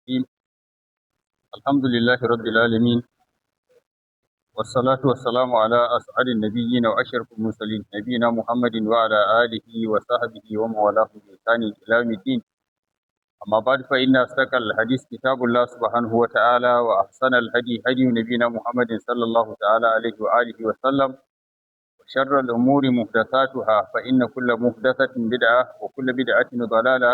الرحيم. الحمد لله رب العالمين، والصلاة والسلام على أسعد النبيين وأشرف المرسلين نبينا محمد وعلى آله وصحبه ومن والاه بإحسان إلى يوم الدين. أما بعد فإن أصدق الحديث كتاب الله سبحانه وتعالى، وأحسن الهدي هدي نبينا محمد صلى الله تعالى عليه وآله وسلم، وشر الأمور محدثاتها فإن كل محدثة بدعة وكل بدعة ضلالة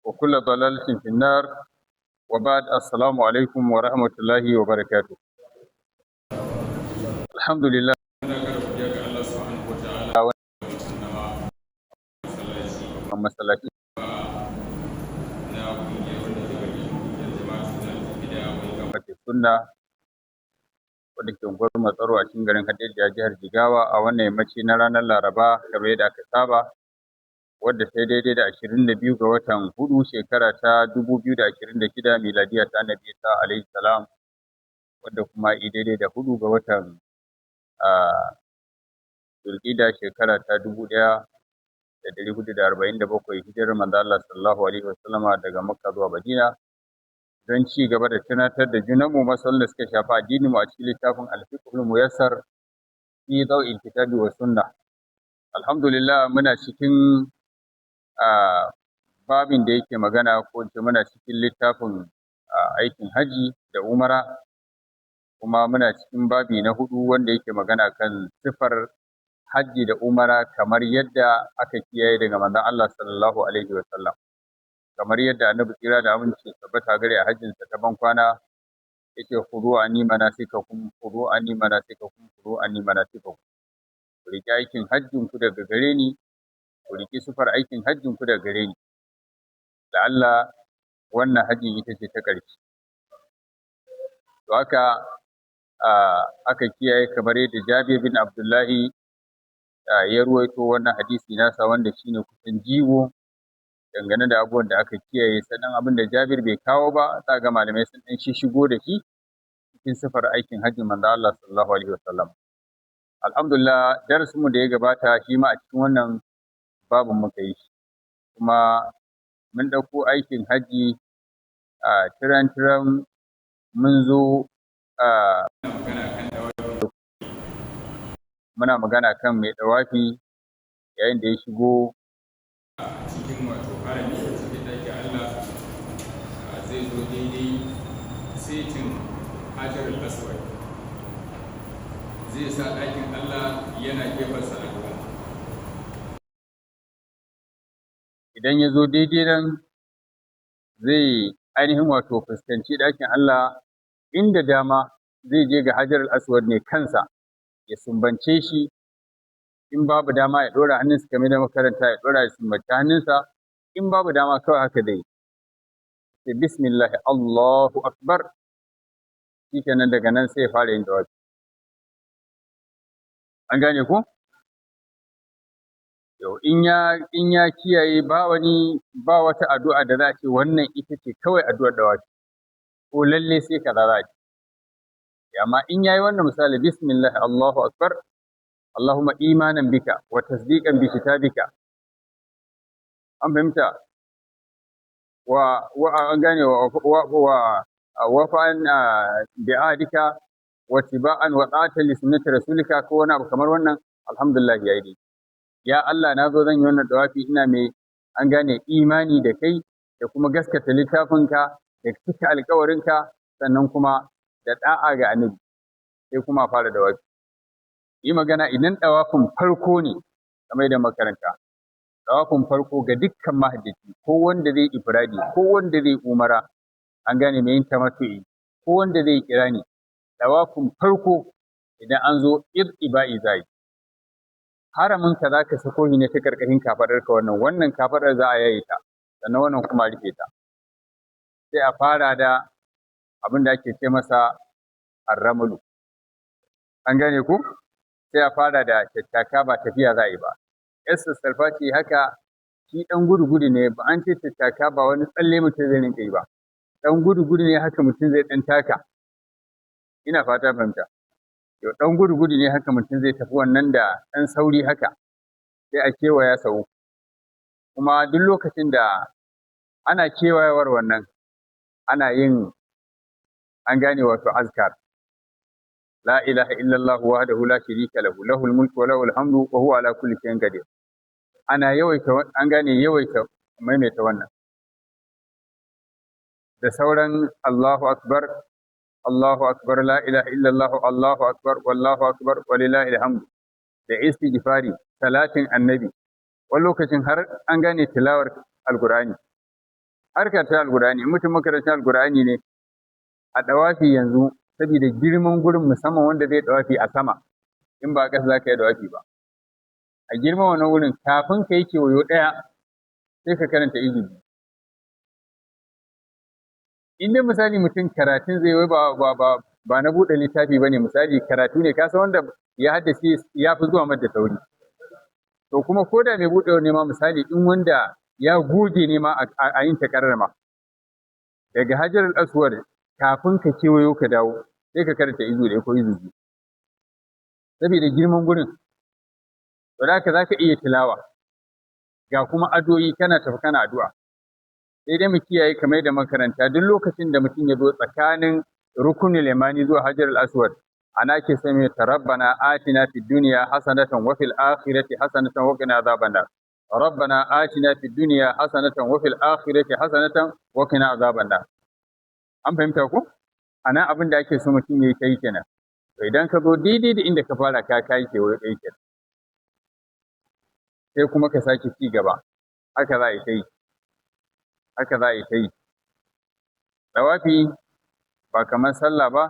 وكل ضلالة في النار. وبعد السلام عليكم ورحمة الله وبركاته. الحمد لله masallaci sunna wadda ke gwamnati tsaro a cikin garin Hadejia jihar Jigawa a wannan yammaci na ranar Laraba kamar yadda aka saba, wadda sai daidai da 22 ga watan 4 shekara ta 2026 miladiya ta Annabi Isa alaihi salam, wadda kuma daidai da 4 ga watan Zulhijja shekara ta 1447 hijirar manzo Allah sallallahu alaihi wasallama daga Makka zuwa Madina, don ci gaba da tunatar da junanmu masalolin da suka shafi addinin mu a cikin littafin Al-Fiqhul Muyassar fi Daw'il Kitabi wa Sunnah. Alhamdulillah muna cikin babin da yake magana, ko ce muna cikin littafin aikin haji da umara, kuma muna cikin babi na 4 wanda yake magana kan sifar hajji da umara kamar yadda aka kiyaye daga manzon Allah sallallahu alaihi wasallam, kamar yadda annabi kira da aminci tabbata gare a hajjinsa ta ban kwana yake khudu anni manasikakum khudu anni manasikakum khudu anni manasikakum, ku riƙi aikin hajjin ku daga gare ni, ku riƙi sifar aikin hajjin ku daga gare ni, da Allah wannan hajjin ita ce ta ƙarshe. To haka aka kiyaye kamar yadda Jabir bin Abdullahi ya ruwaito wannan hadisi nasa, wanda shine kusan jigo dangane da abubuwan da aka kiyaye. Sannan abin da Jabir bai kawo ba, za ga malamai sun ɗan shigo da shi cikin sifar aikin hajjin manzo Allah sallallahu alaihi wasallam. Alhamdulillah, darasinmu da ya gabata shi ma a cikin wannan babin muka yi shi, kuma mun ɗauko aikin hajji tiran mun zo muna magana kan mai ɗawafi yayin da ya shigo cikin wato harami cikin ɗaki Allah, zai zo daidai setin Hajarul Aswad, zai sa ɗakin Allah yana gefensa a gaba. Idan ya zo daidai nan zai ainihin wato fuskanci ɗakin Allah, inda dama zai je ga Hajarul Aswad ne kansa ya sumbance shi, in babu dama ya ɗora hannunsa kamar da makaranta ya ɗora ya sumbaci hannunsa, in babu dama kawai haka dai sai bismillah Allahu akbar, shikenan daga nan sai ya fara yin dawafi. An gane ko? Yau in ya kiyaye ba wata addu'a da za a ce wannan ita ce kawai addu'ar dawafi, ko lalle sai kaza za a ce. Amma in yayi wannan misali bismillah Allahu akbar Allahumma imanan bika wa tasdiqan bi kitabika, an fahimta, wa an gane wa fa'an bi'adika wa tiba'an wa ta'atan li sunnati rasulika, ko wani abu kamar wannan, alhamdulillah yayi dai. Ya Allah, na zo zan yi wannan dawafi ina mai an gane imani da kai da kuma gaskata littafinka da cika alƙawarinka, sannan kuma da da'a ga annabi, sai kuma fara dawafi. Yi magana idan dawafin farko ne kamar da makaranta, dawafin farko ga dukkan mahajjaci, ko wanda zai ifradi ko wanda zai umara, an gane mai yin tamattu'i ko wanda zai kirani, dawafin farko idan an zo iba'i zai haramin ka zaka sako shi ne ta karkashin kafadar ka, wannan kafadar za a yaye ta, sannan wannan kuma rufe ta, sai a fara da abin da ake ce masa arramulu, an gane ku, sai a fara da tattaka, ba tafiya za a yi ba. Yar sassarfa ce haka, shi ɗan gudu ne, ba an ce tattaka ba wani tsalle mutum zai rinƙa yi ba, ɗan gudu ne haka mutum zai ɗan taka, ina fata fahimta. Yau ɗan gudu ne haka mutum zai tafi wannan da ɗan sauri haka, sai a kewaya sau, kuma duk lokacin da ana kewayewar wannan ana yin an gane wato azkar la ilaha illallah wahdahu la sharika lahu lahul mulku wa lahul hamdu wa huwa ala kulli shay'in qadir ana yawaita an gane yawaita maimaita wannan da sauran Allahu akbar la ilaha illallah Allahu akbar wallahu akbar walillahi alhamdu da istighfari salatin annabi wani lokacin har an gane tilawar alqur'ani harkar ta alqur'ani mutum makarantar alqur'ani ne a dawafi yanzu saboda girman gurin musamman wanda zai dawafi a sama in ba ƙasa za ka yi dawafi ba a girman wannan wurin kafin ka yi kewayo ɗaya sai ka karanta izubi in dai misali mutum karatun zai wai ba na buɗe littafi ba ne misali karatu ne kasa wanda ya haddace ya fi zuwa madda sauri to kuma ko da mai buɗewa ne ma misali in wanda ya goge ne ma a yin takarrama daga hajar al-aswad kafin ka kewayo ka dawo sai ka karanta izu ɗaya ko izu biyu saboda girman gurin to da za ka iya tilawa ga kuma addu'o'i kana tafi kana addu'a sai dai mu kiyaye kamar da makaranta duk lokacin da mutum ya zo tsakanin rukunul yamani zuwa hajar al-aswad ana ke sai mai rabbana atina fid dunya hasanatan wa fil akhirati hasanatan wa qina adhaban nar rabbana atina fid dunya hasanatan wa fil akhirati hasanatan wa qina adhaban nar an fahimta ku ana abin da ake so mutum yayi kai kenan to idan ka zo daidai da inda ka fara ka kai ke wuri kai kenan sai kuma ka sake ci gaba haka za a yi ta yi haka za a yi ta yi dawafi ba kamar sallah ba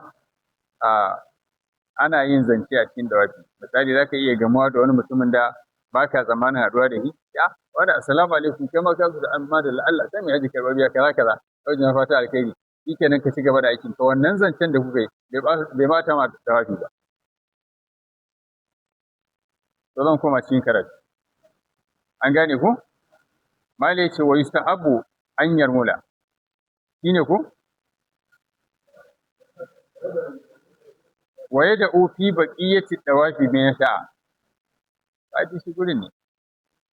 ana yin zance a cikin dawafi misali za ka iya gamuwa da wani mutumin da ba ka tsammanin haɗuwa da shi ya wanda assalamu alaikum kai ma ka da amma da Allah sai mai haji karɓar biya kaza kaza kawai na fata alkhairi shikenan ka ci gaba da aikin ka wannan zancen da kuka yi bai ba ta ma dawafi ba to zan koma cikin karatu an gane ku malai ce wa yustahabu an yarmula shine ku wa yad'u fi baqiyati dawafi min sha'a kaji shi gurin ne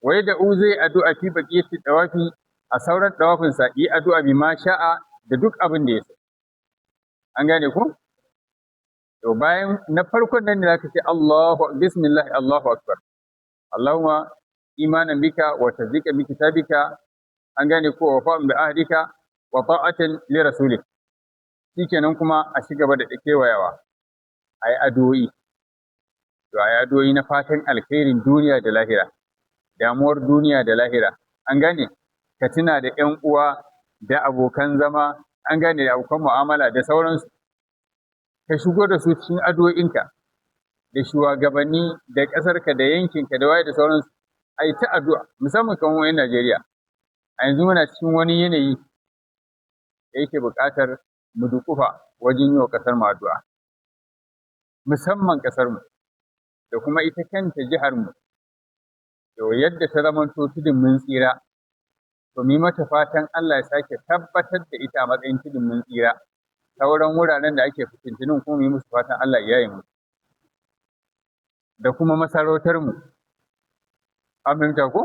wa yad'u zai addu'a fi baqiyati dawafi a sauran dawafin sa yi addu'a bi ma sha'a da duk abin da ya so an gane ku to bayan na farkon nan ne zaka ce Allahu bismillah Allahu akbar Allahumma imanan bika wa tazika bi kitabika an gane ko wa fa'an bi ahdika wa ta'atan li rasulik shikenan kuma a ci gaba da kewayawa ayi addu'o'i to ayi addu'o'i na fatan alkhairin duniya da lahira damuwar duniya da lahira an gane ka tuna da ƴan uwa da abokan zama an gane da abokan mu'amala da sauransu ka shigo da su cikin addu'o'inka da shugabanni da ƙasarka da yankinka da waye da sauransu ai ta addu'a musamman kan wayan Najeriya a yanzu muna cikin wani yanayi da yake buƙatar mu duƙufa wajen yi wa ƙasar mu addu'a musamman ƙasar mu da kuma ita kanta jihar mu to yadda ta zamanto tudun mun tsira to mi mata fatan Allah ya sake tabbatar da ita a matsayin tudun mun tsira sauran wuraren da ake fitintunin kuma yi musu fatan Allah ya yi mu da kuma masarautar mu an fahimta ko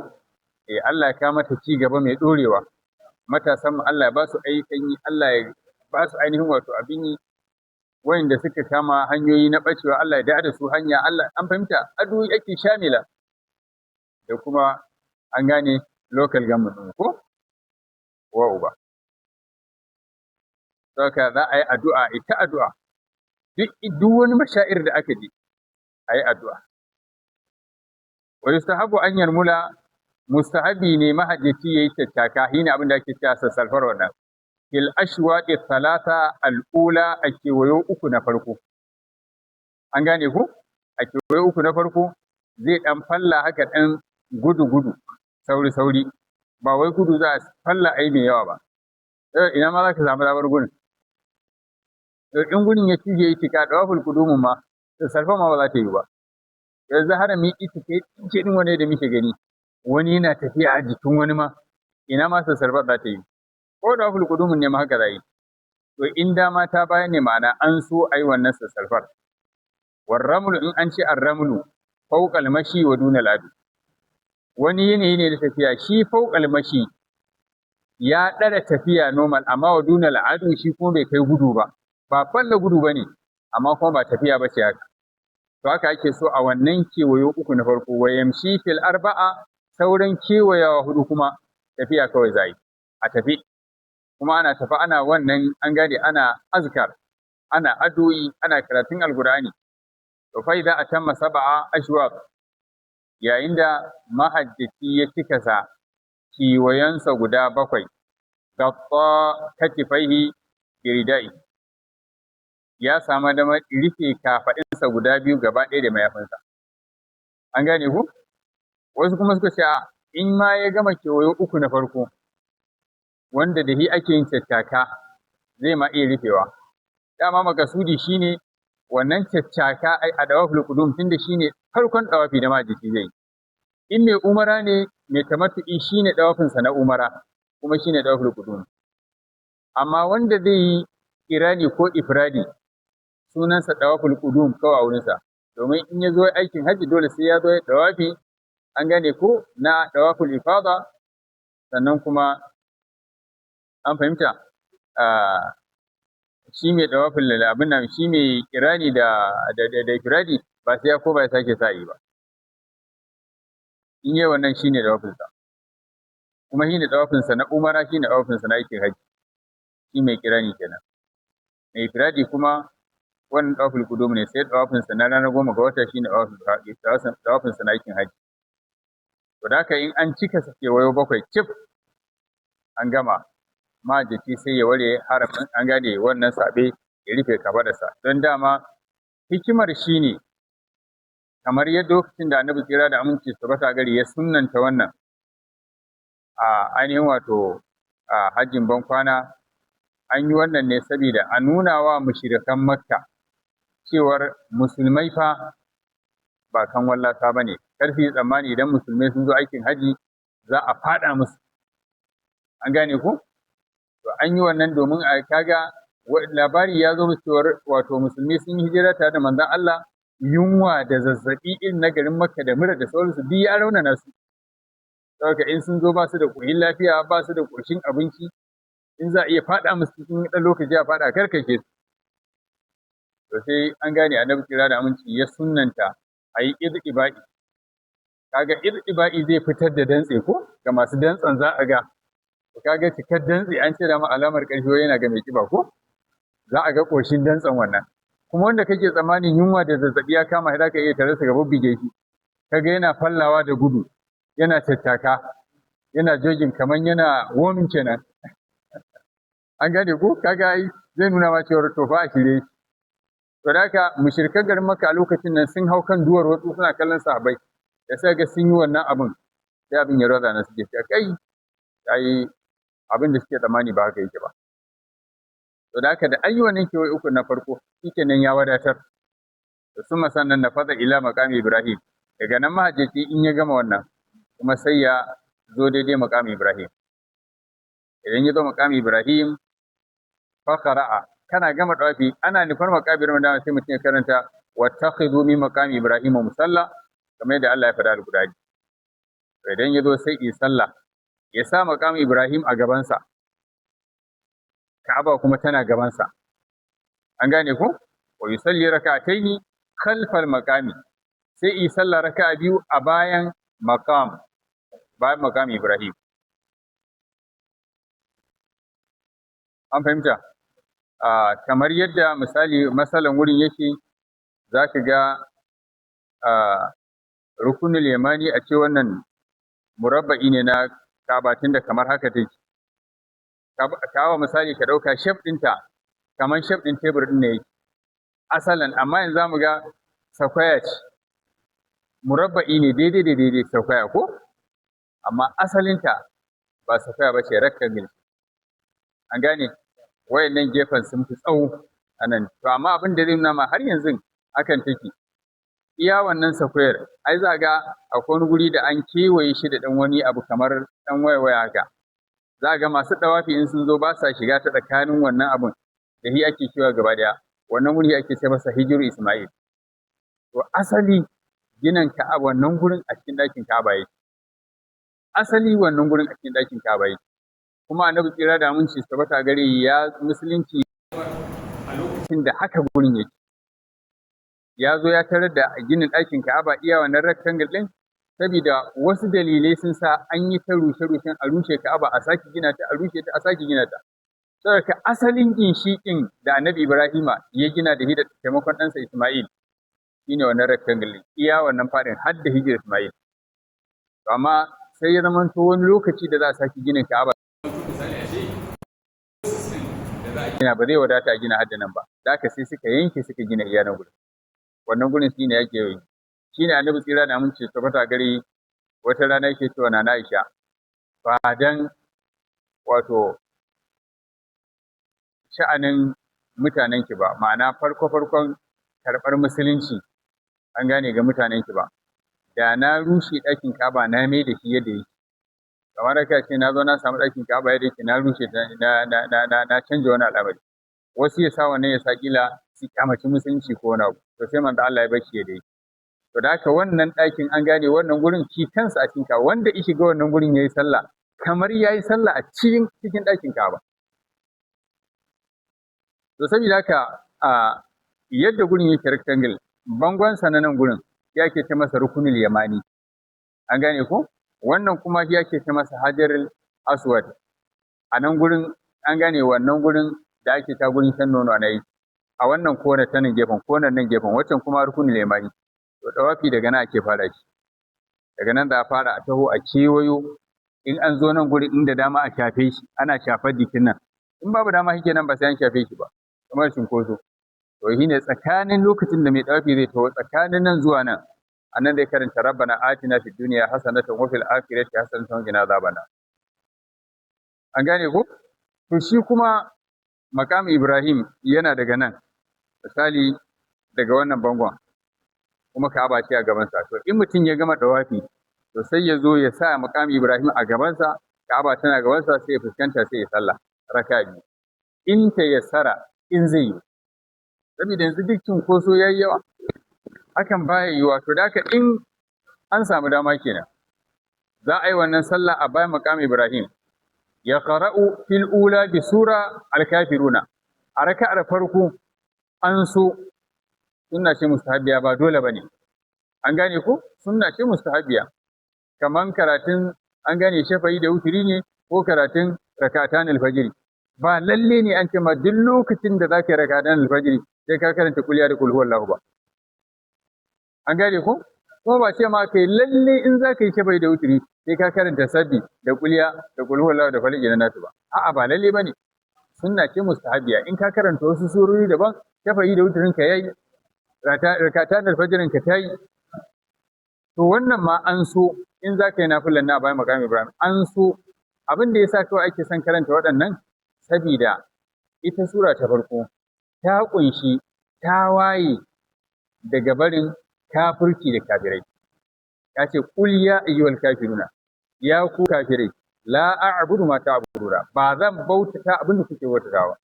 Allah ya kawo mata ci gaba mai ɗorewa matasan mu Allah ya ba su ayyukan yi Allah ya ba su ainihin wato abin yi wayanda suka kama hanyoyi na bacewa Allah ya da su hanya Allah an fahimta addu'o'i ake shamila da kuma an gane local government ko wa uba saka za a yi addu'a ita addu'a duk wani mashair da aka ji a yi addu'a wa yustahabu an yarmula mustahabi ne mahajjaci yayi tattaka hina abin da ake cewa sassalfar wannan fil ashwaqi thalatha al-ula a kewayo uku na farko an gane ku a kewayo uku na farko zai dan falla haka dan gudu sauri ba wai gudu za a falla ai mai yawa ba ina ma za ka samu labar gudun in gudun ya cije yi tika dawaful kudumun ma sassalfa ma ba za ta yi ba yanzu harami ita ce din wani da muke gani wani yana tafiya a jikin wani ma ina ma sassarfar za ta yi ko da wafil kudumin ne ma haka za yi to in dama ta bayan ne ma'ana an so a yi wannan sassarfar warramulu in an ce arramulu fawqal mashi wa dunal adu wani yanayi ne da tafiya shi fauqal mashi ya ɗara tafiya normal amma wa dunal adu shi kuma bai kai gudu ba falla gudu bane amma kuma ba tafiya ba ce haka to haka ake so a wannan kewayo uku na farko wa yamshi fil arba'a sauran kewayawa hudu kuma tafiya kawai zai a tafi kuma ana tafi ana wannan an gane ana azkar ana addu'i ana karatun alqur'ani to fa idza atamma sab'a ashwaq yayin da mahajjaci ya cika sa kewayensa guda bakwai gatta katifaihi biridai ya samu da rufe kafaɗinsa guda biyu gaba ɗaya da mayafinsa an gane ku wasu kuma suka ce in ma ya gama kewayo uku na farko wanda da shi ake yin caccaka zai ma iya rufewa dama makasudi shine wannan caccaka a dawaful qudum tunda shine farkon dawafi da majiki zai in mai umara ne mai tamattu'i shine dawafinsa na umara kuma shine dawaful qudum amma wanda zai yi kirani ko ifradi sunansa dawaful qudum kawai a wurinsa domin in ya zo aikin hajji dole sai ya zo ya dawafi an gane ko na dawaful ifada sannan kuma an fahimta shi mai dawaful abin nan shi mai kirani da ifradi ba sai ya ko ba ya sake sa'i ba in yi wannan shine dawafinsa kuma shine dawafinsa na umara shine dawafinsa na aikin hajji shi mai kirani kenan mai ifradi kuma wannan dawaful qudum ne sai dawafinsa na ranar 10 ga wata shine dawafinsa na aikin hajji to da haka in an cika kewayo bakwai cif an gama mahajjaci sai ya ware harafin an gane wannan sabe ya rufe kafadarsa don dama hikimar shine kamar yadda lokacin da annabi kira da aminci su bata gari ya sunnanta wannan a ainihin wato a hajjin bankwana an yi wannan ne saboda a nuna wa mushrikan makka cewar musulmai fa ba kan wallasa ba ne karfi tsammani idan musulmai sun zo aikin haji za a faɗa musu an gane ku to an yi wannan domin a kaga labari ya zo cewar wato musulmi sun yi hijira tare da manzon Allah yunwa da zazzabi irin na garin Makka da mura da sauransu duk ya raunana su saboda in sun zo ba su da ƙoshin lafiya ba su da ƙoshin abinci in za a iya faɗa musu cikin ɗan lokaci a faɗa karkake su to sai an gane annabi kira da aminci ya sunnanta a yi id'iba'i kaga id'iba'i zai fitar da dantse ko ga masu dantsen za a ga kaga cikar dantse an ce da ma alamar ƙarfi yana ga mai kiba ko za a ga ƙoshin dantsen wannan kuma wanda kake tsammanin yunwa da zazzabi ya kama za ka iya tare su ga bubbige shi kaga yana fallawa da gudu yana tattaka yana jogin kaman yana womin kenan an gane ko kaga zai nuna ma cewa to fa a shirye to da haka mushrikan garin Makka a lokacin nan sun hau kan duwar wasu suna kallon sahabbai da sai ga sun yi wannan abin sai abin ya roza na suke cewa kai abin da suke tsammani ba haka yake ba to da haka da ayyukan kewaye uku na farko shikenan ya wadatar to suma sannan na fada ila maqami Ibrahim daga nan mahajjaci in ya gama wannan kuma sai ya zo daidai maqami Ibrahim idan ya zo maqami Ibrahim fa qara'a kana gama dawafi ana nufar maqami Ibrahim sai mutum ya karanta wattakhidhu min maqami Ibrahim musalla kamar yadda Allah ya faɗa al-Qur'ani idan ya zo sai yi sallah ya sa maqami Ibrahim a gabansa Ka'aba kuma tana gabansa. An gane ko? Wa yusalli rak'ataini khalfal maqami. Sai yi sallah raka'a biyu a bayan maqam Ibrahim. An fahimta? Kamar yadda masalan wurin yake zaka ga rukunul yamani a ce wannan murabba'i ne na Ka'aba tunda kamar haka take. Kawo misali ka ɗauka shef ɗinta kamar shef ɗin tebur ɗin ne yake asalan amma yanzu za mu ga sakwaya ce murabba'i ne daidai da daidai sakwaya ko amma asalinta ba sakwaya ba ce rectangle an gane wayannan gefen sun fi tsawo a nan to amma abin da zai nuna ma har yanzu hakan take iya wannan sakwayar ai za ga akwai wani guri da an kewaye shi da ɗan wani abu kamar ɗan waya haka za ga masu ɗawafi in sun zo ba sa shiga ta tsakanin wannan abun da shi ake cewa gaba daya wannan wuri ake ce masa hijiru Ismail to asali ginin Ka'aba wannan gurin a cikin ɗakin Ka'aba yake asali wannan gurin a cikin ɗakin Ka'aba yake. Kuma annabi tsira da aminci su tabbata gare ya musulunci a lokacin da haka gurin yake. Ya zo ya tarar da ginin ɗakin Ka'aba iya wannan rectangle ɗin, saboda wasu dalilai sun sa an yi ta rushe-rushen a rushe Ka'aba a sake gina ta, a rushe ta, a sake gina ta. Saboda asalin ginshiƙin da annabi Ibrahima ya gina da hidda taimakon ɗansa Ismail shine wannan rectangle ɗin, iya wannan faɗin har da hijir Ismail. Amma sai ya zama wani lokaci da za a sake ginin Ka'aba ba zai wadata a gina hadda nan ba, da haka sai suka yanke suka gina iya nan gurin. Wannan gurin shine yake yi, shine annabi tsira da aminci tabbata gare wata rana yake cewa na Aisha, ba dan wato sha'anin mutanen ki ba, ma'ana farkon karɓar musulunci an gane ga mutanen ki ba, da na rushe ɗakin Ka'aba na mai da shi yadda yake. Kamar haka ce na zo na samu ɗakin Ka'aba yadda yake na rushe na canja wani al'amari. Wasu ya sa wannan ya sa kila su kyamaci musulunci ko wani abu, to sai manzo Allah ya bar shi yadda yake. To da haka wannan ɗakin an gane wannan gurin shi kansa a cikin Ka'aba, wanda ya shiga wannan gurin yayi sallah kamar yayi sallah a cikin ɗakin Ka'aba. To saboda haka yadda gurin yake rectangle, bangon sa na nan gurin ya ke ce masa rukunul yamani, an gane ko? Wannan kuma shi ake ce masa hajarul aswad. A nan gurin an gane wannan gurin da ake ta gurin shan nono na yi, a wannan kona ta nan gefen, konan nan gefen, waccan kuma rukunul yamani. To dawafi daga nan ake fara shi, daga nan da a fara a taho a kewayo, in an zo nan gurin inda dama a shafe shi, ana shafar jikin nan, in babu dama shi nan ba sai an shafe shi ba, kamar cinkoso. To shi ne tsakanin lokacin da mai dawafi zai taho tsakanin nan zuwa nan, annan zai karanta rabbana atina fid dunya hasanatan wa fil akhirati hasanatan wa qina azaban nar. An gane ko? To shi kuma maqam Ibrahim yana daga nan, misali daga wannan bangon, kuma Ka'aba ce a gabansa. To in mutum ya gama dawafi, to sai ya zo ya sa maqam Ibrahim a gabansa, Ka'aba tana gabansa, sai ya fuskanta sai ya sallah raka'a biyu. In ta yassara in zai yi, saboda yanzu duk cinkoso yayi yawa, hakan baya yiwa. To da haka in an samu dama kenan, za a yi wannan sallah a bayan maqam Ibrahim. Ya qara'u fil ula bi sura al-kafiruna. A raka'ar farko an so, sunna ce mustahabbiya ba dole bane. An gane ko? Sunna ce mustahabbiya. Kaman karatun an gane shafa'i da wutiri ne ko karatun rak'atan al-fajr. Ba lalle ne an ce ma duk lokacin da zaka yi rak'atan al-fajr sai ka karanta kulliya da kul huwallahu ba. An gane ko? Kuma ba ce ma kai lalle in za ka yi shafa'i da wutiri sai ka karanta sabbi da kuliya da kul huwallahu da falaq da nasu ba. A'a ba lalle bane. Sunna ce mustahabiya. In ka karanta wasu surori daban, shafa'i da wutirin ka yayi, rakata da fajirin ka tayi. To wannan ma an so in za ka yi nafilan na bayan maqam Ibrahim, an so. Abin da yasa kawai ake son karanta waɗannan, sabida ita sura ta farko ta kunshi ta waye daga barin kafirci da kafirai. Ya ce kul ya ayyuhal kafiruna, ya ku kafirai, la a'budu ma ta'buduna, ba zan bautata abin da kuke bautawa.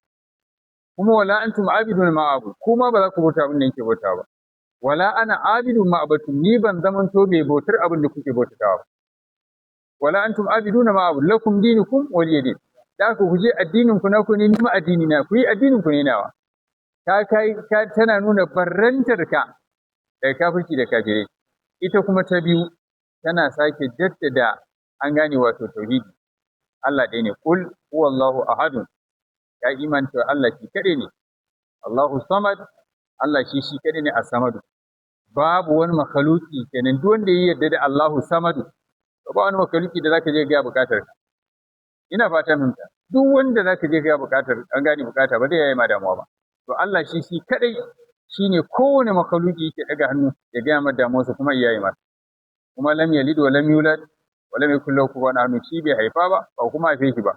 Kuma wala antum abiduna ma a'budu, kuma ba za ku bauta abin da nake bautawa ba. Wala ana abidu ma abatu, ni ban zaman to bai bautar abin da kuke bautawa ba. Wala antum abiduna ma a'budu, lakum dinukum waliya din. Da ku je addinin ku na ku ne, ni ma addini na, ku yi addinin ku ne nawa. Ka tana nuna barrantar ka daga kafirci da kafirai. Ita kuma ta biyu tana sake jaddada an gane wato tauhidi. Allah ɗaya ne, kul huwallahu ahadun, ya imanta Allah shi kaɗai ne. Allahu samad, Allah shi kaɗai ne as-samadu. Babu wani makhluki kenan, duk wanda ya yarda da Allahu samadu, to ba wani makhluki da zaka je ga bukatar ka. Ina fata minta, duk wanda zaka je ga bukatar, an gane bukata ba zai yayi ma damuwa ba. To Allah shi kaɗai shine kowane makhluki yake daga hannu ya ga masa damuwarsa kuma iyaye masa. Kuma lam yalid wa lam yulad wa lam yakul lahu kufuwan ahad, shi bai haifa ba ba kuma haife shi ba.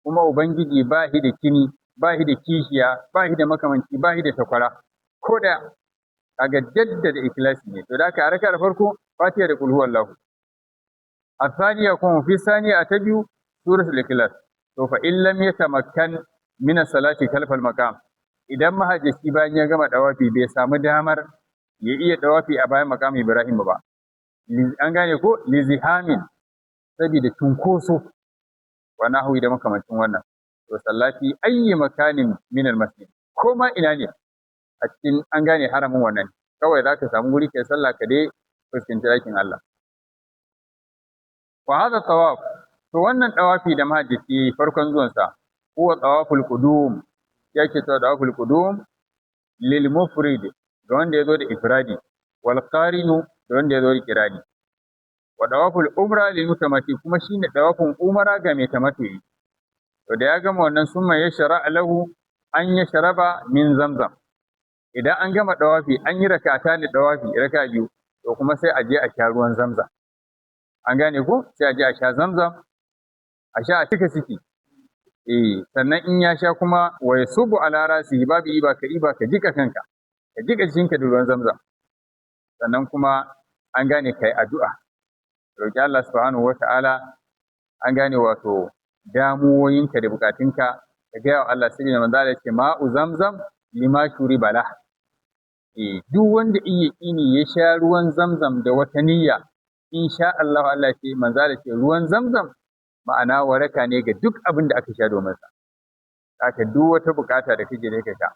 Kuma ubangiji ba shi da kini, ba shi da kishiya, ba shi da makamanci, ba shi da takwara ko da. Kaga jaddada ikhlasi ne. To da ka haraka da farko Fatiha da kul huwallahu. Athaniya kuma fi saniya ta biyu suratul ikhlas. To fa in lam yatamakkan min as-salati khalfal maqam, idan mahajjaci bayan ya gama dawafi bai samu damar ya iya dawafi a bayan maqam Ibrahim ba, an gane ko lizihamin, saboda cunkoso wa nahwi da makamancin wannan to sallati ayyi makanin min al-masjid ko ma ina ne a cikin an gane haramin wannan kawai za ka samu wuri kai sallah ka dai fuskanci ɗakin Allah wa hadha tawaf to wannan tawafi da mahajjaci farkon zuwansa huwa tawaful qudum yake to tawaful qudum lil mufrid ga wanda yazo da ifradi wal qarinu da wanda yazo da kirani wa tawaful umra lil mutamatti kuma shine tawafin umara ga mai tamattu'i to da ya gama wannan summa ya shara lahu an ya sharaba min zamzam idan an gama tawafi an yi rakata ne tawafi raka biyu to kuma sai a je a sha ruwan zamzam an gane ko sai a je a sha zamzam a sha a cika ciki sannan in ya sha kuma wa yasubu ala rasi babu iba ka jika kanka ka jika jikinka da ruwan zamzam sannan kuma an gane kai addu'a roki Allah subhanahu wataala an gane wato damuwoyinka da bukatunka ka ga Allah sai da manzo Allah ce ma'u zamzam lima shuri bala duk wanda iya ini ya sha ruwan zamzam da wata niyya insha Allah Allah ce manzo Allah ce ruwan zamzam ma'ana waraka ne ga duk abin da aka sha domin sa haka duk wata bukata da kake da ka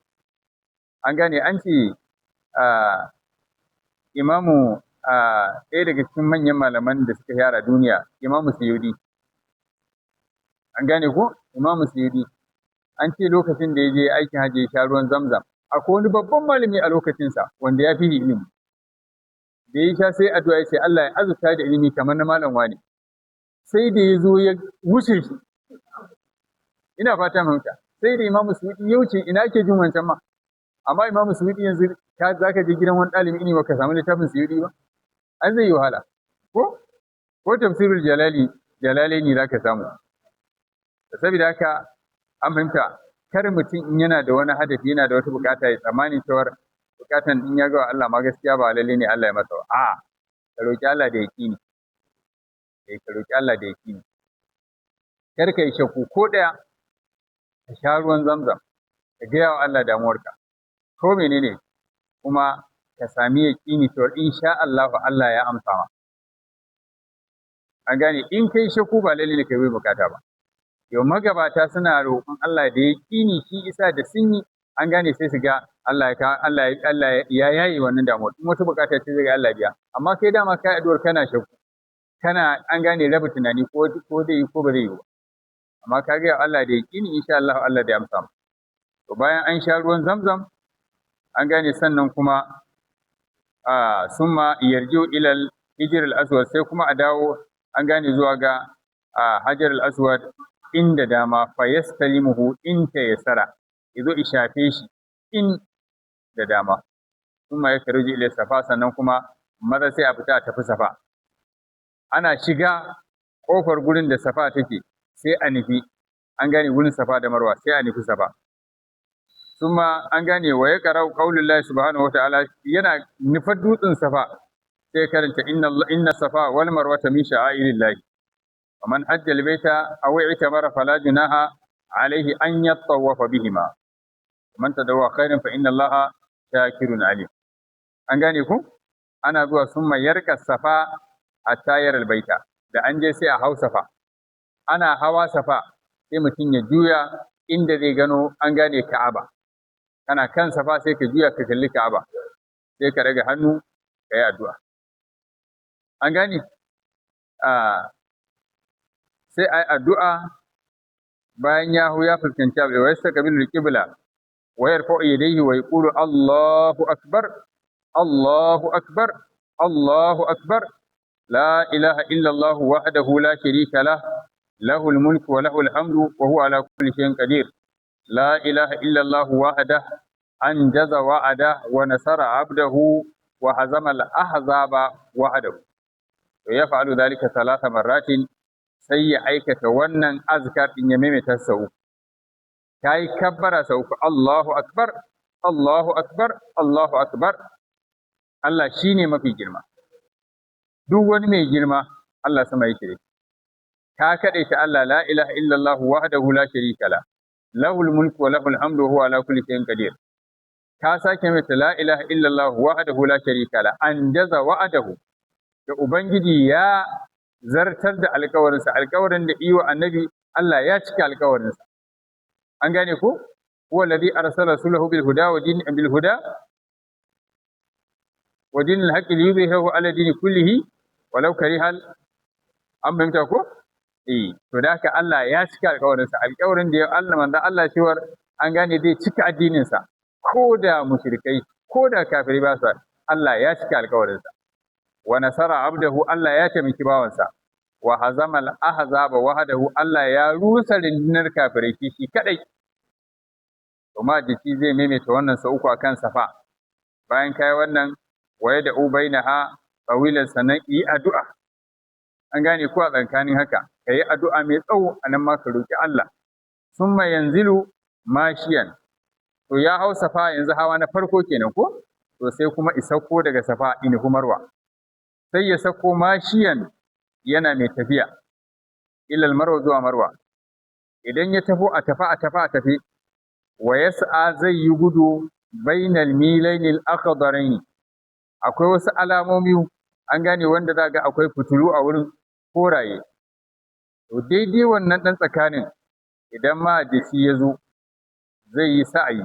an gane an ce imamu ɗaya daga cikin manyan malaman da suka yara duniya imamu Suyudi an gane ko imamu Suyudi an ce lokacin da ya je aikin hajji ya sha ruwan zamzam akwai wani babban malami a lokacinsa wanda ya fi ilimi da ya sha sai addu'a ya ce Allah ya azurta da ilimi kamar na malam wani sai da ya zo ya wuce shi ina fata mahimta sai da imamu Suyudi ya wuce ina ke jin wancan ma amma imamu Suyudi yanzu za ka je gidan wani ɗalibi ilimi ba ka samu littafin Suyudi ba an zai yi wahala ko tafsirul jalalaini za ka samu saboda haka an fahimta kar mutum in yana da wani hadafi yana da wata bukata ya tsammani cewar bukatan in ya ga Allah ma gaskiya ba lalle ne Allah ya masa ba ka roki Allah da yaqini ka roki Allah da yaqini kar ka yi shakku ko daya ka sha ruwan zamzam ka ga wa Allah damuwarka ko menene kuma ka sami yaqini cewar insha Allah Allah ya amsa ma an gane in kai shakku ba lalle ne kai bai bukata ba yau magabata suna roƙon Allah da ya ƙini shi isa da sun yi an gane sai su ga Allah ya yaye wannan damuwar in wata bukata ce zai ga Allah biya amma kai dama kai addu'ar kana shakku kana an gane raba tunani ko zai yi ko ba zai yi ba amma ka ga Allah da ya ƙini insha Allah Allah da ya amsa to bayan an sha ruwan zamzam an gane sannan kuma summa yarji'u ilal hijr al-aswad sai kuma a dawo an gane zuwa ga hajar al-aswad inda dama fa yastalimuhu in ta yasara yazo ishafe shi in da dama kuma ya karuji ila safa sannan kuma maza sai a fita a tafi safa ana shiga kofar gurin da safa take sai a nufi an gane gurin safa da marwa sai a nufi safa kuma an gane wa ya qara'u qaulullahi subhanahu wataala yana nufar dutsen safa sai karanta inna safa wal marwata min sha'airillahi ومن حج البيت أو اعتمر فلا جناح عليه أن يطوف بهما ومن تدعو خيرا فإن الله شاكر عليم an gane ku ana zuwa summa yarka safa hatta yara albaita da an je sai a hau safa ana hawa safa sai mutum ya juya inda zai gano an gane Ka'aba kana kan safa sai ka juya ka kalli Ka'aba sai ka rage hannu ka yi addu'a an gane sai ai addu'a bayan ya fuskanci abu wa yastaqbilu al-qibla wa yarfa'u yadayhi wa yaqulu Allahu akbar Allahu akbar Allahu akbar la ilaha illa Allah wahdahu la sharika lah lahul mulku wa lahul hamdu wa huwa ala kulli shay'in qadir la ilaha illa Allah wahdahu anjaza wa'ada wa nasara 'abdahu wa hazama al-ahzaba wahdahu to yaf'alu dhalika thalatha marratin sai ya aikata wannan azkar din ya maimaita sau kai kabbara sau Allahu akbar Allahu akbar Allahu akbar Allah shine mafi girma duk wani mai girma Allah sama yake ka kadaita Allah la ilaha illa Allah wahdahu la sharika la lahul mulku wa lahul hamdu wa huwa ala kulli shay'in qadir ka sake mata la ilaha illa Allah wahdahu la sharika la anjaza wa'adahu da ubangiji ya zartar da alƙawarinsa, alƙawarin da iwa annabi Allah ya cika alƙawarinsa. An gane ko? Huwa alladhi arsala rasulahu bil huda wa dinil haqqi liyudhhirahu ala dini kullihi walau karihal, an fahimta ko? To da haka Allah ya cika alƙawarinsa, alƙawarin da ya Allah manzo Allah cewar an gane zai cika addininsa ko da mushrikai ko da kafirai ba su, Allah ya cika alƙawarinsa. Wa nasara abdahu, Allah ya taimaki bawansa. Wa hazama al-ahzaba wahdahu, Allah ya rusa rundunar kafirai shi kadai. To ma jiki zai maimaita wannan sau uku akan safa. Bayan kai wannan waye da ubainaha tawilan, sanan yi addu'a. An gane ko a tsakanin haka, kai addu'a mai tsawo anan ma ka roki Allah. Summa yanzilu mashiyan. To ya hau safa yanzu hawa na farko kenan ko? To sai kuma isauko daga safa in Marwa. Sai ya sako mashiyan yana mai tafiya ilal marwa zuwa marwa. Idan ya tafi a tafi wa yas'a zai yi gudu bainal milainil akhdarain. Akwai wasu alamomi an gane wanda za ga akwai fitulu a wurin koraye. To daidai wannan dan tsakanin idan ma da shi ya zo zai yi sa'ayi,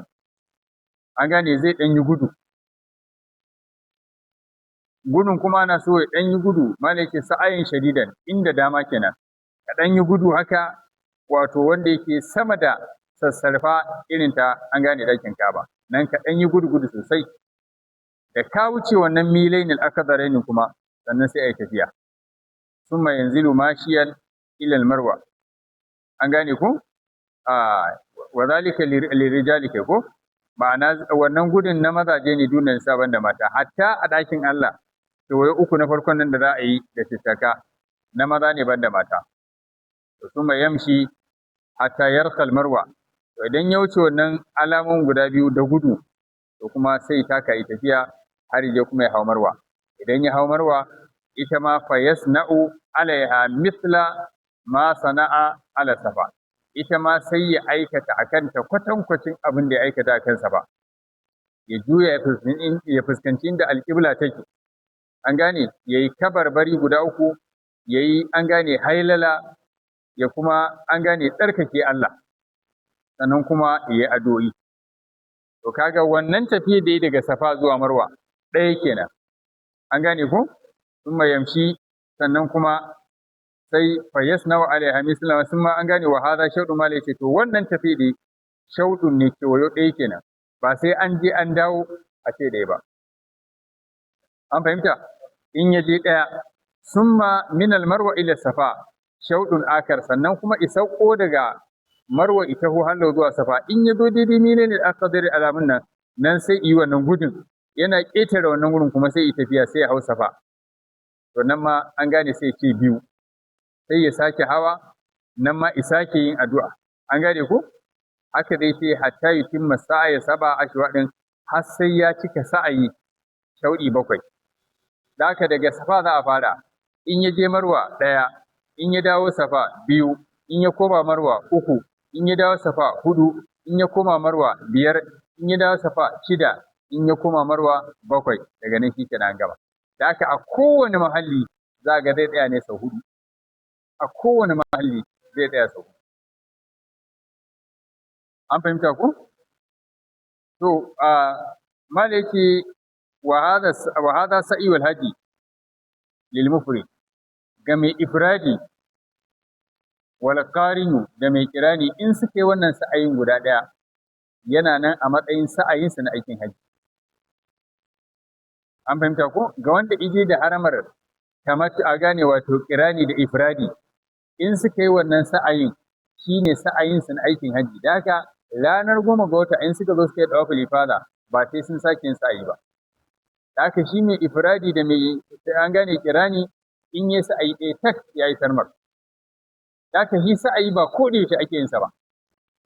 an gane zai dan yi gudu. Gudun kuma ana so ya ɗan yi gudu, mana yake sa'ayin shadidan, inda dama kenan. Ka ɗan yi gudu haka, wato wanda yake sama da sassarfa irin ta an gane ɗakin Ka'aba. Nan ka ɗan yi gudu sosai. Da ka wuce wannan milainil akhdarain kuma sannan sai a yi tafiya. Summa yanzilu mashiyan ila marwa. An gane ko? Wa zalika lirijali ke ko? Ma'ana wannan gudun na mazaje ne dunan saban da mata, hatta a ɗakin Allah. Kewaye uku na farkon nan da za a yi da tattaka na maza ne ban da mata. To summa yamshi hatta yarkal marwa. To idan ya wuce wannan alamun guda biyu da gudu, to kuma sai taka yi tafiya har je kuma ya hau marwa. Idan ya hau marwa, ita ma fa yasna'u alaiha mithla ma sana'a ala safa. Ita ma sai ya aikata akan ta kwatankwacin abin da ya aikata a kansa ba. Ya juya ya fuskanci inda alƙibla take. An gane ya yi kabarbari guda uku, ya yi an gane hailala, ya kuma an gane tsarkake Allah, sannan kuma ya yi addu'o'i. To kaga wannan tafiya da yi daga safa zuwa marwa ɗaya kenan. An gane ko? Sun yamshi sannan kuma sai fayyasna wa alaiha misla sun ma an gane wa hada shaudu ma ce to wannan tafiya da shaudun ne kewayo ɗaya kenan. Ba sai an je an dawo a ce ɗaya ba. An fahimta? In ya je ɗaya, summa min marwa ila safa shaudun akar, sannan kuma isauko daga marwa ita ho hallo zuwa safa. In ya zo daidai mine ne aka dare alamun nan sai yi wannan gudun, yana ƙetare wannan gudun kuma sai yi tafiya sai ya hau safa. To nan ma an gane sai ce biyu, sai ya sake hawa, nan ma isake yin addu'a. An gane ko? Haka dai sai hatta yutimma sa'aya saba ashwadin, har sai ya cika sa'ayi shaudi 7. Da haka daga safa za a fara, in ya je marwa 1, in ya dawo safa 2, in ya koma marwa 3, in ya dawo safa 4, in ya koma marwa 5, in ya dawo safa 6, in ya koma marwa 7, daga nan shi kenan gaba. Da haka a kowane mahalli za ga zai tsaya ne sau 4. A kowane mahalli zai tsaya sau 4. An fahimta ku? To, malaki وهذا سعي الهدي للمفرد ga mai ifradi wal qarinu da mai kirani in suke wannan sa'ayin guda daya yana nan a matsayin sa'ayin sa na aikin haji. An fahimta ko? Ga wanda ije da haramar tamattu a gane wato kirani da ifradi in suke wannan sa'ayin shine sa'ayin sa na aikin haji. Da haka ranar 10 ga wata in suka zo suka yi dawaful ifada ba sai sun sake yin sa'ayi ba. Haka shi mai ifradi da mai an gane kirani in yi sa'ayi ɗaya tak ya yi sarmar. Haka shi sa'ayi ba ko da yake ake yin sa ba.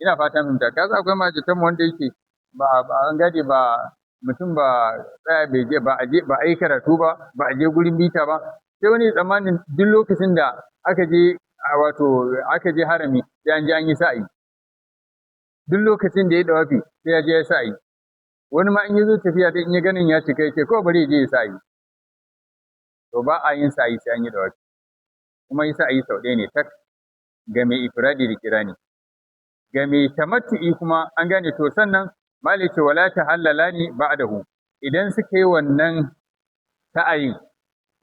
Ina fatan fahimta. Ka akwai majitan wanda yake ba an gade ba mutum ba tsaya bai je ba a yi karatu ba a je gurin bita ba. Sai wani tsammanin duk lokacin da aka je harami sai an je an yi sa'ayi. Duk lokacin da ya dawafi sai ya je ya sa'ayi. Wani ma in ya zo tafiya dai in ya ganin ya cika yake ko bari ya je ya sa'ayi. To ba a yin sa'ayi sai an yi dawafi. kuma yi sa'ayi sau ɗaya ne tak ga mai ifradi da kirani. Ga mai tamattu'i kuma an gane to sannan malik ce wala ta halala ni ba'dahu idan suka yi wannan sa'ayin